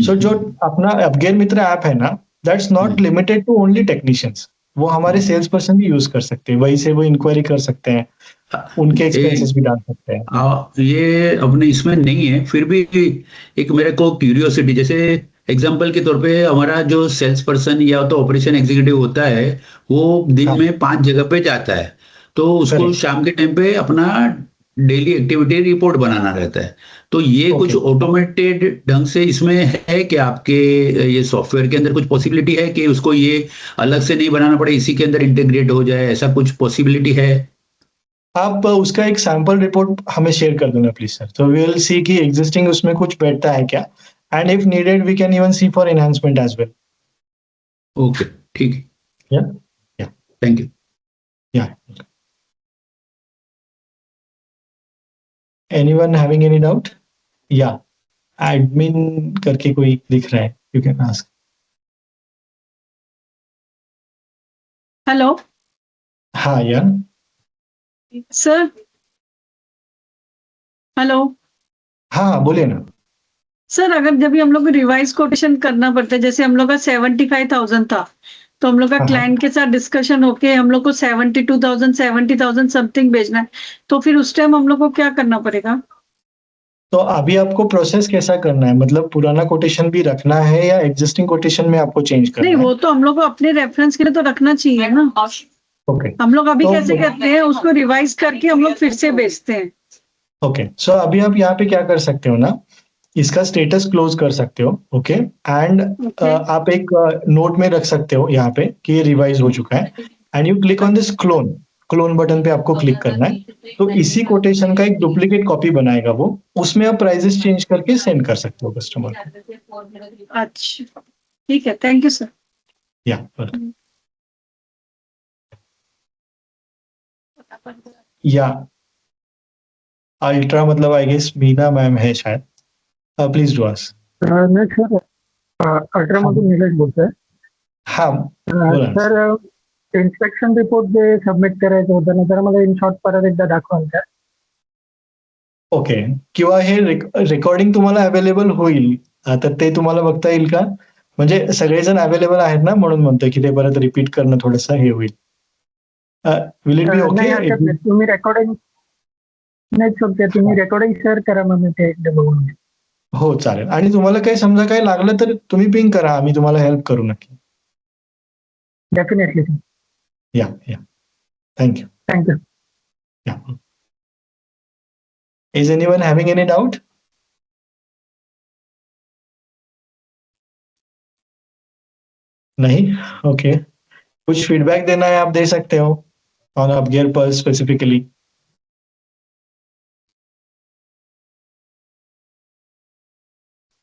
सो जो अपना अपगेयर मित्र ऐप है ना, that's not limited to only technicians. वो हमारे सेल्स पर्सन भी यूज कर सकते हैं. वहीं से वो इंक्वायरी कर सकते हैं, उनके एक्सपेंसेस भी डाल सकते हैं. ये अपने इसमें नहीं है, फिर भी एक मेरे को क्यूरियोसिटी, जैसे एग्जांपल के तौर पे हमारा जो सेल्स पर्सन या तो ऑपरेशन एग्जीक्यूटिव होता है वो दिन हाँ. में 5 जगह पे जाता है, तो उसको Correct. शाम के टाइम पे अपना डेली एक्टिविटी रिपोर्ट बनाना रहता है. तो ये Okay. कुछ ऑटोमेटेड ढंग से इसमें है कि आपके ये सॉफ्टवेयर के अंदर कुछ पॉसिबिलिटी है कि उसको ये अलग से नहीं बनाना पड़े, इसी के अंदर इंटीग्रेट हो जाए, ऐसा कुछ पॉसिबिलिटी है? आप उसका एक सैंपल रिपोर्ट हमें शेयर कर देना प्लीज सर. तो वी विल सी कि एग्जिस्टिंग उसमें कुछ बैठता है क्या, and if needed we can even see for enhancement as well. Okay, ठीक है. Yeah. Thank you. Yeah. Anyone having any doubt? Yeah, admin करके कोई दिख रहा है, यू कैन आस्क. हेलो हाँ या. सर. हेलो हाँ बोलिए ना. सर, अगर जब भी हम लोग को रिवाइज कोटेशन करना पड़ता है, जैसे हम लोग का 75,000 था, तो हम लोग का हाँ. क्लाइंट के साथ डिस्कशन होके हम लोग को 72,000 70,000 समथिंग भेजना है, तो फिर उस टाइम हम लोग को क्या करना पड़ेगा? तो अभी आपको प्रोसेस कैसा करना है, मतलब पुराना कोटेशन भी रखना है या एग्जिस्टिंग कोटेशन में आपको चेंज करना नहीं, है? वो तो हम लोग को अपने रेफरेंस के लिए तो रखना चाहिए ना. ओके हम लोग अभी तो कैसे करते हैं, उसको रिवाइज करके हम लोग फिर से बेचते हैं। ओके, सो अभी आप यहाँ पे क्या कर सकते हो ना, इसका स्टेटस क्लोज कर सकते हो, ओके, एंड Okay. आप एक नोट में रख सकते हो यहाँ पे कि ये रिवाइज हो चुका है, and you click on this clone, clone button पे आपको क्लिक करना है, तो इसी कोटेशन का एक डुप्लीकेट कॉपी बनाएगा वो, उसमें आप प्राइजेस चेंज करके सेंड कर सकते हो कस्टमर को। अच्छा, ठीक है, थैंक यू सर। या वेलकम। या अल्ट्रा मतलब आई गेस मीना मैम है शायद, प्लीज डू आस्क। नाही सर, अल्ट्रामधून निलेश बोलतोय. हाँ बोला ना. सर, इन्स्पेक्शन रिपोर्ट जे सबमिट करायचं होतं ना, तर मला इन शॉर्ट परत एकदा दाखवाल का? ओके, किंवा हे रेकॉर्डिंग तुम्हाला अवेलेबल होईल, तर ते तुम्हाला बघता येईल का? म्हणजे सगळेजण अवेलेबल आहेत ना, म्हणून म्हणतोय की ते परत रिपीट करणं थोडंसं हे होईल. विल इट बी नाही ओके? हरकत नाही. तुम्ही रेकॉर्डिंग नाही चुकते, तुम्ही रेकॉर्डिंग शेअर करा मग मी ते एकदा बघून घेईन. हो चालेल. आणि तुम्हाला काही समजा काही लागलं तर तुम्ही पिंग करा, आम्ही तुम्हाला हेल्प करू नक्की. Definitely sir. Yeah thank you. Thank you. Yeah. Is anyone having any doubt? नहीं? ओके. कुछ फीडबैक देना है आप दे सकते हो on Upgear Pulse specifically.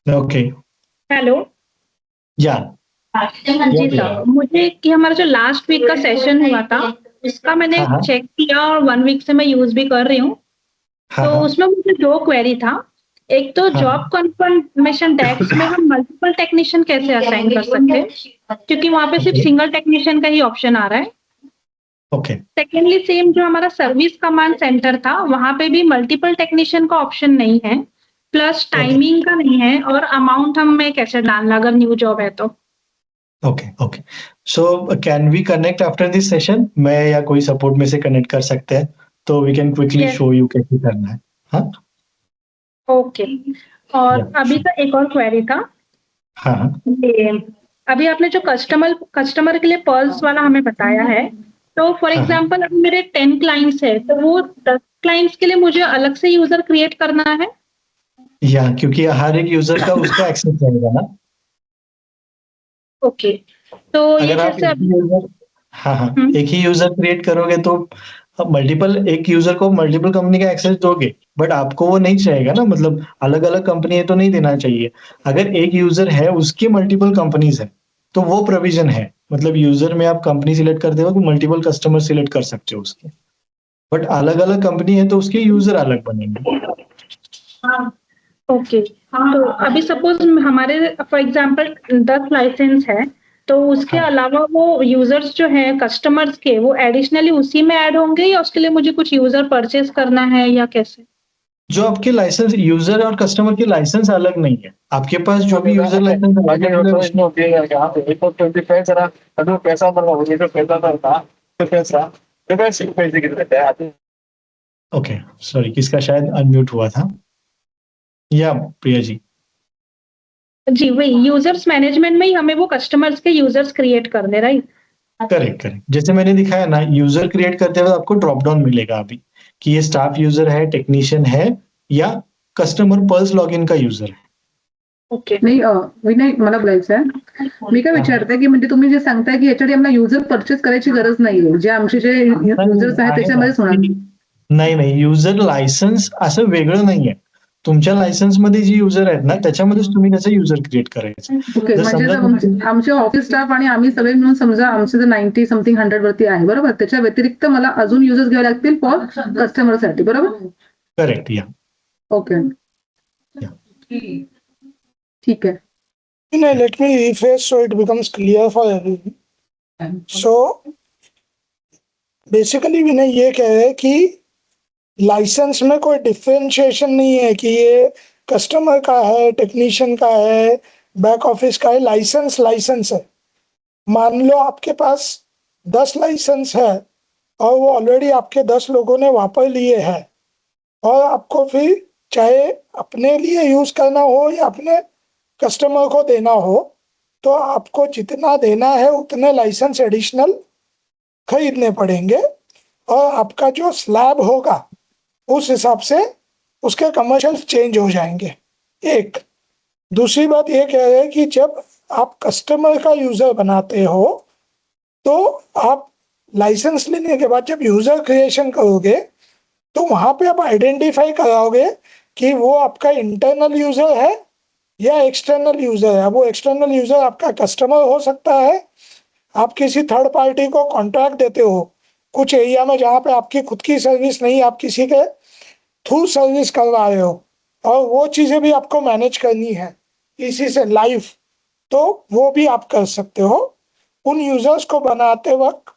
Okay. Hello. Yeah जी सर, मुझे कि हमारा जो लास्ट वीक का सेशन हुआ था उसका मैंने हाँ, हाँ. चेक किया और 1 वीक से मैं यूज भी कर रही हूँ। हाँ, तो हाँ. उसमें मुझे 2 क्वेरी था। एक तो हाँ. जॉब कंफर्मेशन डेस्क में हम मल्टीपल टेक्नीशियन कैसे असाइन कर सकते हैं? क्योंकि वहाँ पे सिर्फ Okay. सिंगल टेक्नीशियन का ही ऑप्शन आ रहा है। ओके. सेकेंडली सेम जो हमारा सर्विस कमांड सेंटर था, वहाँ पे भी मल्टीपल टेक्नीशियन का ऑप्शन नहीं है, प्लस टाइमिंग का नहीं है और अमाउंट हमें कैसे डालना अगर न्यू जॉब है तो? Okay. So can we connect after this session? मैं या कोई सपोर्ट में से कनेक्ट कर सकते हैं, तो we can quickly Yes. Show you कैसे करना है. हाँ ओके। और Yeah, अभी sure. का एक और क्वेरी था। हाँ. ये अभी आपने जो कस्टमर के लिए पर्ल्स वाला हमें बताया है, तो फॉर हाँ. एग्जांपल अभी मेरे 10 क्लाइंट्स है, तो वो 10 क्लाइंट्स के लिए मुझे अलग से यूजर क्रिएट करना है? या क्योंकि हर एक यूजर का उसका एक्सेस रहेगा ना. ओके, तो ये अगर आप जैसे एक ही अभी यूजर, हाँ, हम्म, एक ही यूजर क्रिएट करोगे तो एक यूजर को मल्टीपल कंपनी का एक्सेस दोगे, बट आपको वो नहीं चाहेगा ना, मतलब अलग अलग कंपनी है तो नहीं देना चाहिए. अगर एक यूजर है उसकी मल्टीपल कंपनीज है तो वो प्रोविजन है, मतलब यूजर में आप कंपनी सिलेक्ट करते हो तो मल्टीपल कस्टमर सिलेक्ट कर सकते हो उसके, बट अलग अलग कंपनी है तो उसके यूजर अलग बनेंगे. ओके। तो अभी सपोज हमारे फॉर एग्जांपल 10 लाइसेंस है, तो उसके हाँ. अलावा वो यूजर्स जो है कस्टमर्स के, वो एडिशनली उसी में ऐड होंगे या उसके लिए मुझे कुछ यूजर परचेज करना है या कैसे? जो आपके लाइसेंस यूजर और कस्टमर के लाइसेंस अलग नहीं है, आपके पास जो भी यूजर लाइसेंस अवेलेबल है उसमें. ओके, सॉरी, किसका शायद अनम्यूट हुआ था. या प्रिया जी. जी वही यूजर्स मैनेजमेंट में ही हमें वो कस्टमर्स के यूजर्स क्रिएट करने, राइट? करेक्ट. जैसे मैंने दिखाया ना, यूजर क्रिएट करते हुए आपको ड्रॉप डाउन मिलेगा अभी कि ये स्टाफ यूजर है, टेक्नीशियन है या कस्टमर पल्स लॉगिन का यूजर है. ओके। नाही विनय, मला बोलायचं आहे. मी काय विचारते की म्हणजे तुम्ही जे सांगताय की याच्यासाठी आम्हाला युजर परचेस करायची गरज नाहीये, जे आमचे जे युजर्स आहेत त्याच्यामध्येच होणार. नाही, युजर लायसन्स असं वेगळं नाहीये. तुमच्या लायसन्स मध्ये जी युजर आहेत ना, त्याच्यामध्येच तुम्ही त्याचं युजर क्रिएट करायचं. ओके, जर म्हणजे समजा आमचे ऑफिस स्टाफ आणि आम्ही सगळे मिळून समजा आमचे जर 90 समथिंग 100 वरती आहे, बरोबर, त्याच्या व्यतिरिक्त मला अजून युजर्स घ्यावे लागतील फॉर कस्टमरसाठी, बरोबर? करेक्ट. या ओके, ठीक आहे. No, let me rephrase so it becomes clear for everyone. So basically विनय ये कह रहे हैं कि लाइसेंस में कोई डिफरेंशिएशन नहीं है कि ये कस्टमर का है, टेक्नीशियन का है, बैक ऑफिस का है. लाइसेंस है. मान लो आपके पास 10 लाइसेंस है और वो ऑलरेडी आपके 10 लोगों ने वापस लिए हैं, और आपको फिर चाहे अपने लिए यूज करना हो या अपने कस्टमर को देना हो, तो आपको जितना देना है उतने लाइसेंस एडिशनल खरीदने पड़ेंगे और आपका जो स्लैब होगा उस हिसाब से उसके कमर्शियल चेंज हो जाएंगे। एक दूसरी बात ये कह रहे हैं कि जब आप कस्टमर का यूजर बनाते हो तो आप लाइसेंस लेने के बाद जब यूजर क्रिएशन करोगे तो वहां पे आप आइडेंटिफाई कराओगे कि वो आपका इंटरनल यूजर है या एक्सटर्नल यूजर है। वो एक्सटर्नल यूजर आपका कस्टमर हो सकता है, आप किसी थर्ड पार्टी को कॉन्ट्रैक्ट देते हो कुछ एरिया में जहाँ पे आपकी खुद की सर्विस नहीं, आप किसी के थ्रू सर्विस करवा रहे हो और वो चीज़ें भी आपको मैनेज करनी है इसी से लाइव, तो वो भी आप कर सकते हो। उन यूजर्स को बनाते वक्त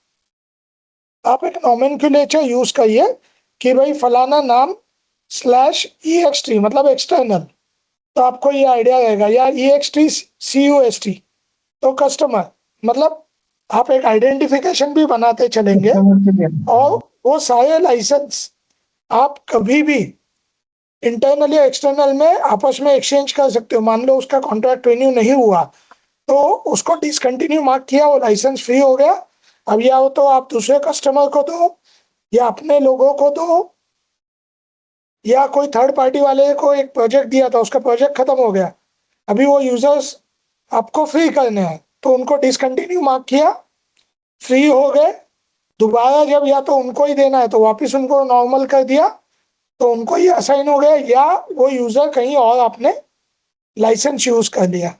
आप एक नोमेनक्युलेचर यूज करिए कि भाई फलाना नाम /EXT मतलब एक्सटर्नल, तो आपको ये आइडिया रहेगा, या EXT CUST तो कस्टमर, मतलब आप एक आइडेंटिफिकेशन भी बनाते चलेंगे और वो सारे लाइसेंस आप कभी भी इंटरनल या एक्सटर्नल में आपस में एक्सचेंज कर सकते हो। मान लो उसका कॉन्ट्रैक्ट रिन्यू नहीं हुआ तो उसको डिसकंटिन्यू मार्क किया, वो लाइसेंस फ्री हो गया। अब या हो तो आप दूसरे कस्टमर को दो या अपने लोगों को दो या कोई थर्ड पार्टी वाले को एक प्रोजेक्ट दिया था उसका प्रोजेक्ट खत्म हो गया, अभी वो यूजर्स आपको फ्री करने हैं तो उनको डिसकंटिन्यू मार्क किया, फ्री हो गए, दोबारा जब या तो उनको ही देना है तो वापस उनको नॉर्मल कर दिया तो उनको ये असाइन हो गया, या वो यूजर कहीं और आपने लाइसेंस यूज कर लिया।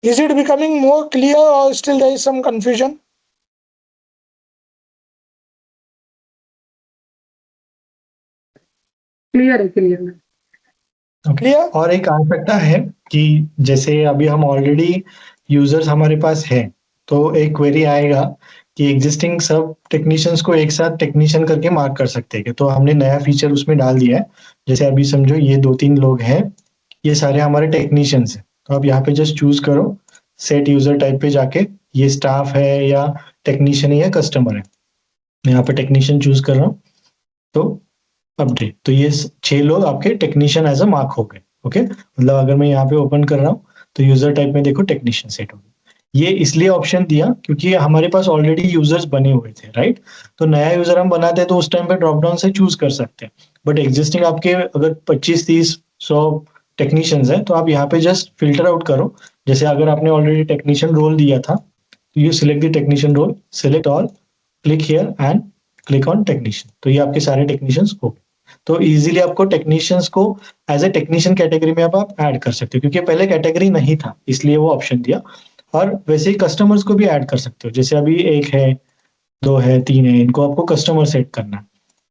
Is it becoming more clear और still there is some confusion? Clear है, क्लियर है। क्लियर? और एक आ सकता है कि जैसे अभी हम ऑलरेडी यूजर्स हमारे पास है तो एक क्वेरी आएगा कि एग्जिस्टिंग सब टेक्नीशियंस को एक साथ टेक्नीशियन करके मार्क कर सकते हैं, तो हमने नया फीचर उसमें डाल दिया है। जैसे अभी समझो ये 2-3 लोग हैं, ये सारे हमारे टेक्नीशियंस हैं, तो आप यहाँ पे जस्ट चूज करो सेट यूजर टाइप पे जाके, ये स्टाफ है या टेक्नीशियन है या कस्टमर है। मैं यहाँ पे टेक्नीशियन चूज कर रहा हूँ तो अपडेट, तो ये 6 लोग आपके टेक्नीशियन एज अ मार्क हो गए। ओके, मतलब अगर मैं यहाँ पे ओपन कर रहा हूँ तो यूजर टाइप में देखो टेक्नीशियन सेट हो गया। ये इसलिए ऑप्शन दिया क्योंकि हमारे पास ऑलरेडी यूजर्स बने हुए थे, राइट? तो नया यूजर हम बनाते हैं तो उस टाइम पे ड्रॉप डाउन से चूज कर सकते हैं, बट एग्जिस्टिंग आपके अगर 25-30-100 टेक्नीशियंस हैं तो आप यहाँ पे जस्ट फिल्टर आउट करो। जैसे अगर आपने ऑलरेडी टेक्नीशियन रोल दिया था तो you select the technician role, select all, click here and click on technician, तो ये आपके सारे टेक्नीशियंस हो गए। तो इजीली आपको टेक्नीशियंस को एज ए टेक्नीशियन कैटेगरी में आप ऐड कर सकते हो, क्योंकि पहले कैटेगरी नहीं था इसलिए वो ऑप्शन दिया। और वैसे ही कस्टमर्स को भी ऐड कर सकते हो, जैसे अभी 1 है, 2 है, 3 है, इनको आपको कस्टमर सेट करना है,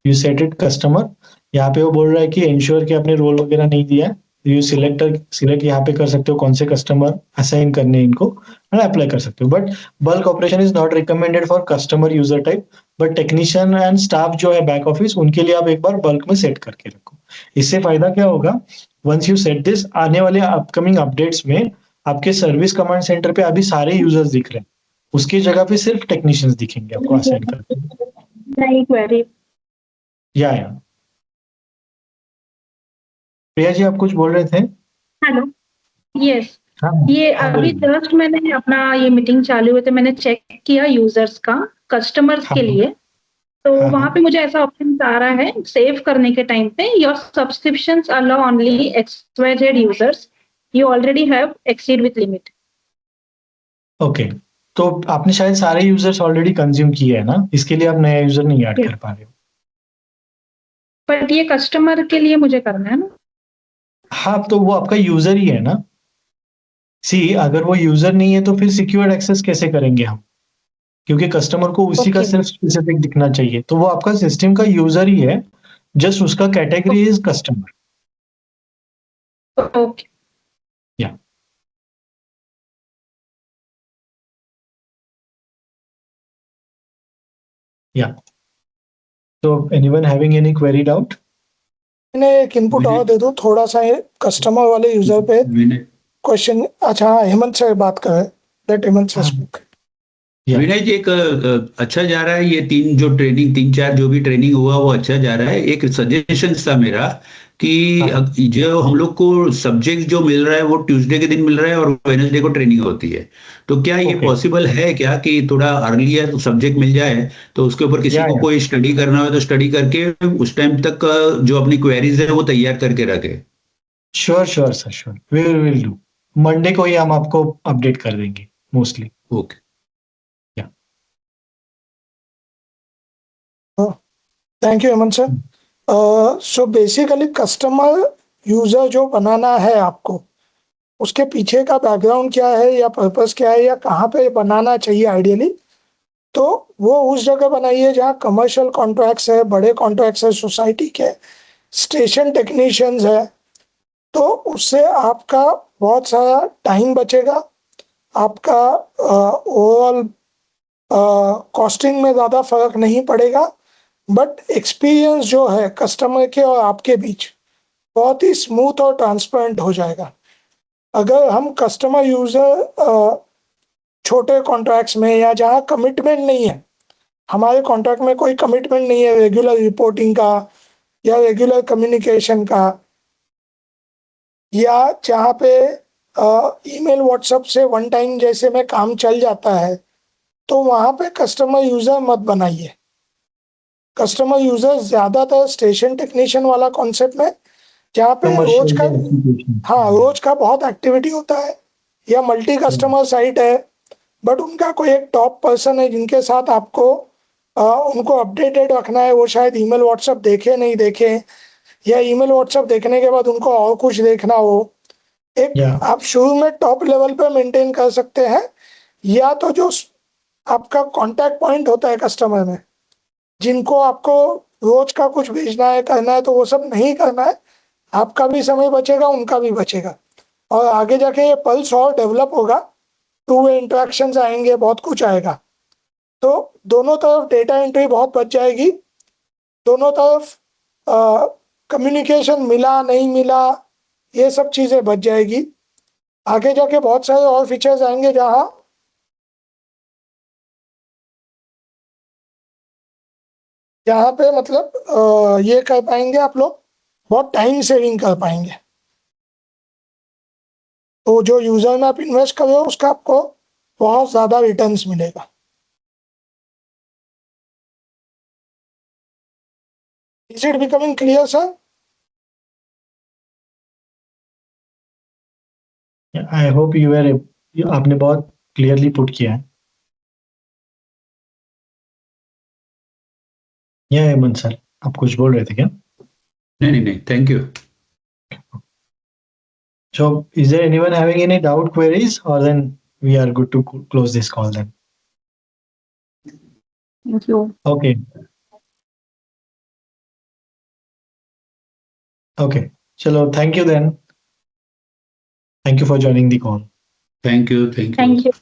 यू सेट इट कस्टमर। यहाँ पे वो बोल रहा है कि इंश्योर कि आपने रोल वगैरह नहीं दिया है, यू सिलेक्ट यहाँ पे कर सकते हो कौन से कस्टमर असाइन करने इनको, एंड अप्लाई कर सकते हो। But bulk operation is not recommended for customer user type, but technician and staff जो है बैक ऑफिस उनके लिए आप एक बार बल्क में सेट करके रखो। इससे फायदा क्या होगा, वंस यू सेट दिस, आने वाले अपकमिंग अपडेट्स में आपके सर्विस कमांड सेंटर पे अभी सारे यूजर्स दिख रहे हैं, उसकी जगह पे सिर्फ टेक्नीशियंस दिखेंगे आपको असाइन करके। नई क्वेरी। या प्रिया जी आप कुछ बोल रहे थे? Hello, yes. हाँ ये हाँ, अभी बोलिए। जस्ट मैंने अपना ये मीटिंग चालू हुए थे, मैंने चेक किया यूजर्स का कस्टमर्स हाँ के लिए, तो हाँ, वहां पे मुझे ऐसा ऑप्शन आ रहा है सेव करने के टाइम पे, your subscriptions allow only XYZ users, you already have exceed with limit. Okay, तो आपने शायद सारे यूजर्स ऑलरेडी कंज्यूम किए हैं ना, इसके लिए आप नया यूजर नहीं ऐड Yeah. कर पा रहे हो। बट ये कस्टमर के लिए मुझे करना है ना। हाँ, तो वो आपका यूजर ही है ना। सी, अगर वो यूजर नहीं है तो फिर सिक्योर्ड एक्सेस कैसे करेंगे हम, क्योंकि कस्टमर को उसी का Okay. सिर्फ स्पेसिफिक दिखना चाहिए, तो वो आपका सिस्टम का यूजर ही है, जस्ट उसका कैटेगरी इज कस्टमर। ओके, या या तो anyone having any query doubt? मैंने एक इनपुट और दे दूं थोड़ा सा, कस्टमर वाले यूजर पे क्वेश्चन। अच्छा हाँ, हेमंत से बात करें, लेट हेमंत से स्पीक। विनय जी, एक अच्छा जा रहा है ये 3 4 जो भी ट्रेनिंग हुआ वो अच्छा जा रहा है। एक सजेशन था मेरा कि जो हम लोग को सब्जेक्ट जो मिल रहा है वो ट्यूसडे के दिन मिल रहा है और वेडनेसडे को ट्रेनिंग होती है, तो क्या ये Okay. पॉसिबल है क्या कि थोड़ा अर्लियर सब्जेक्ट मिल जाए तो उसके ऊपर किसी Yeah, को yeah. कोई स्टडी करना हो तो स्टडी करके उस टाइम तक जो अपनी क्वेरीज है वो तैयार करके रखे? Sure sure sir, sure, we will do. Monday को ही हम आपको अपडेट कर देंगे mostly. Okay. Thank you Hemant sir. So basically customer user जो बनाना है आपको, उसके पीछे का बैकग्राउंड क्या है या पर्पस क्या है या कहाँ पे बनाना चाहिए आइडियली, तो वो उस जगह बनाइए जहाँ कमर्शियल कॉन्ट्रैक्ट्स है, बड़े कॉन्ट्रैक्ट्स है, सोसाइटी के स्टेशन टेक्नीशियंस है। तो उससे आपका बहुत सारा टाइम बचेगा, आपका ओवरऑल कॉस्टिंग में ज़्यादा फर्क नहीं पड़ेगा, बट एक्सपीरियंस जो है कस्टमर के और आपके बीच बहुत ही स्मूथ और ट्रांसपेरेंट हो जाएगा। अगर हम कस्टमर यूज़र छोटे कॉन्ट्रैक्ट्स में या जहाँ कमिटमेंट नहीं है, हमारे कॉन्ट्रैक्ट में कोई कमिटमेंट नहीं है रेगुलर रिपोर्टिंग का या रेगुलर कम्युनिकेशन का, या जहाँ पे ईमेल व्हाट्सएप से वन टाइम जैसे में काम चल जाता है, तो वहाँ पे कस्टमर यूज़र मत बनाइए। कस्टमर यूज़र ज़्यादातर स्टेशन टेक्नीशियन वाला कॉन्सेप्ट में, जहाँ पे रोज का, हाँ, रोज का बहुत एक्टिविटी होता है, या मल्टी कस्टमर साइट है, बट उनका कोई एक टॉप पर्सन है जिनके साथ आपको उनको अपडेटेड रखना है। वो शायद ईमेल व्हाट्सएप देखे नहीं देखे, या ईमेल व्हाट्सएप देखने के बाद उनको और कुछ देखना हो। एक आप शुरू में टॉप लेवल पे मेंटेन कर सकते हैं, या तो जो आपका कांटेक्ट पॉइंट होता है कस्टमर में, जिनको आपको रोज का कुछ भेजना है, करना है, तो वो सब नहीं करना है। आपका भी समय बचेगा, उनका भी बचेगा, और आगे जाके ये पल्स और डेवलप होगा, टू वे इंटरेक्शंस आएंगे, बहुत कुछ आएगा। तो दोनों तरफ डेटा एंट्री बहुत बच जाएगी, दोनों तरफ कम्युनिकेशन मिला नहीं मिला ये सब चीज़ें बच जाएगी। आगे जाके बहुत सारे और फीचर्स आएंगे जहाँ पे मतलब ये कर पाएंगे आप लोग, बहुत टाइम सेविंग कर पाएंगे। तो जो यूजर में आप इन्वेस्ट कर रहे हो उसका आपको बहुत ज़्यादा रिटर्न्स मिलेगा। Is it becoming clear sir? I hope you are, आपने बहुत क्लियरली पुट किया है। या हेमंत सर, आप कुछ बोल रहे थे क्या? नहीं, thank you. So, is there anyone having any doubt, queries, or then we are good to close this call then? Thank you. Okay. Okay. Chalo, thank you then. Thank you for joining the call. Thank you. Thank you.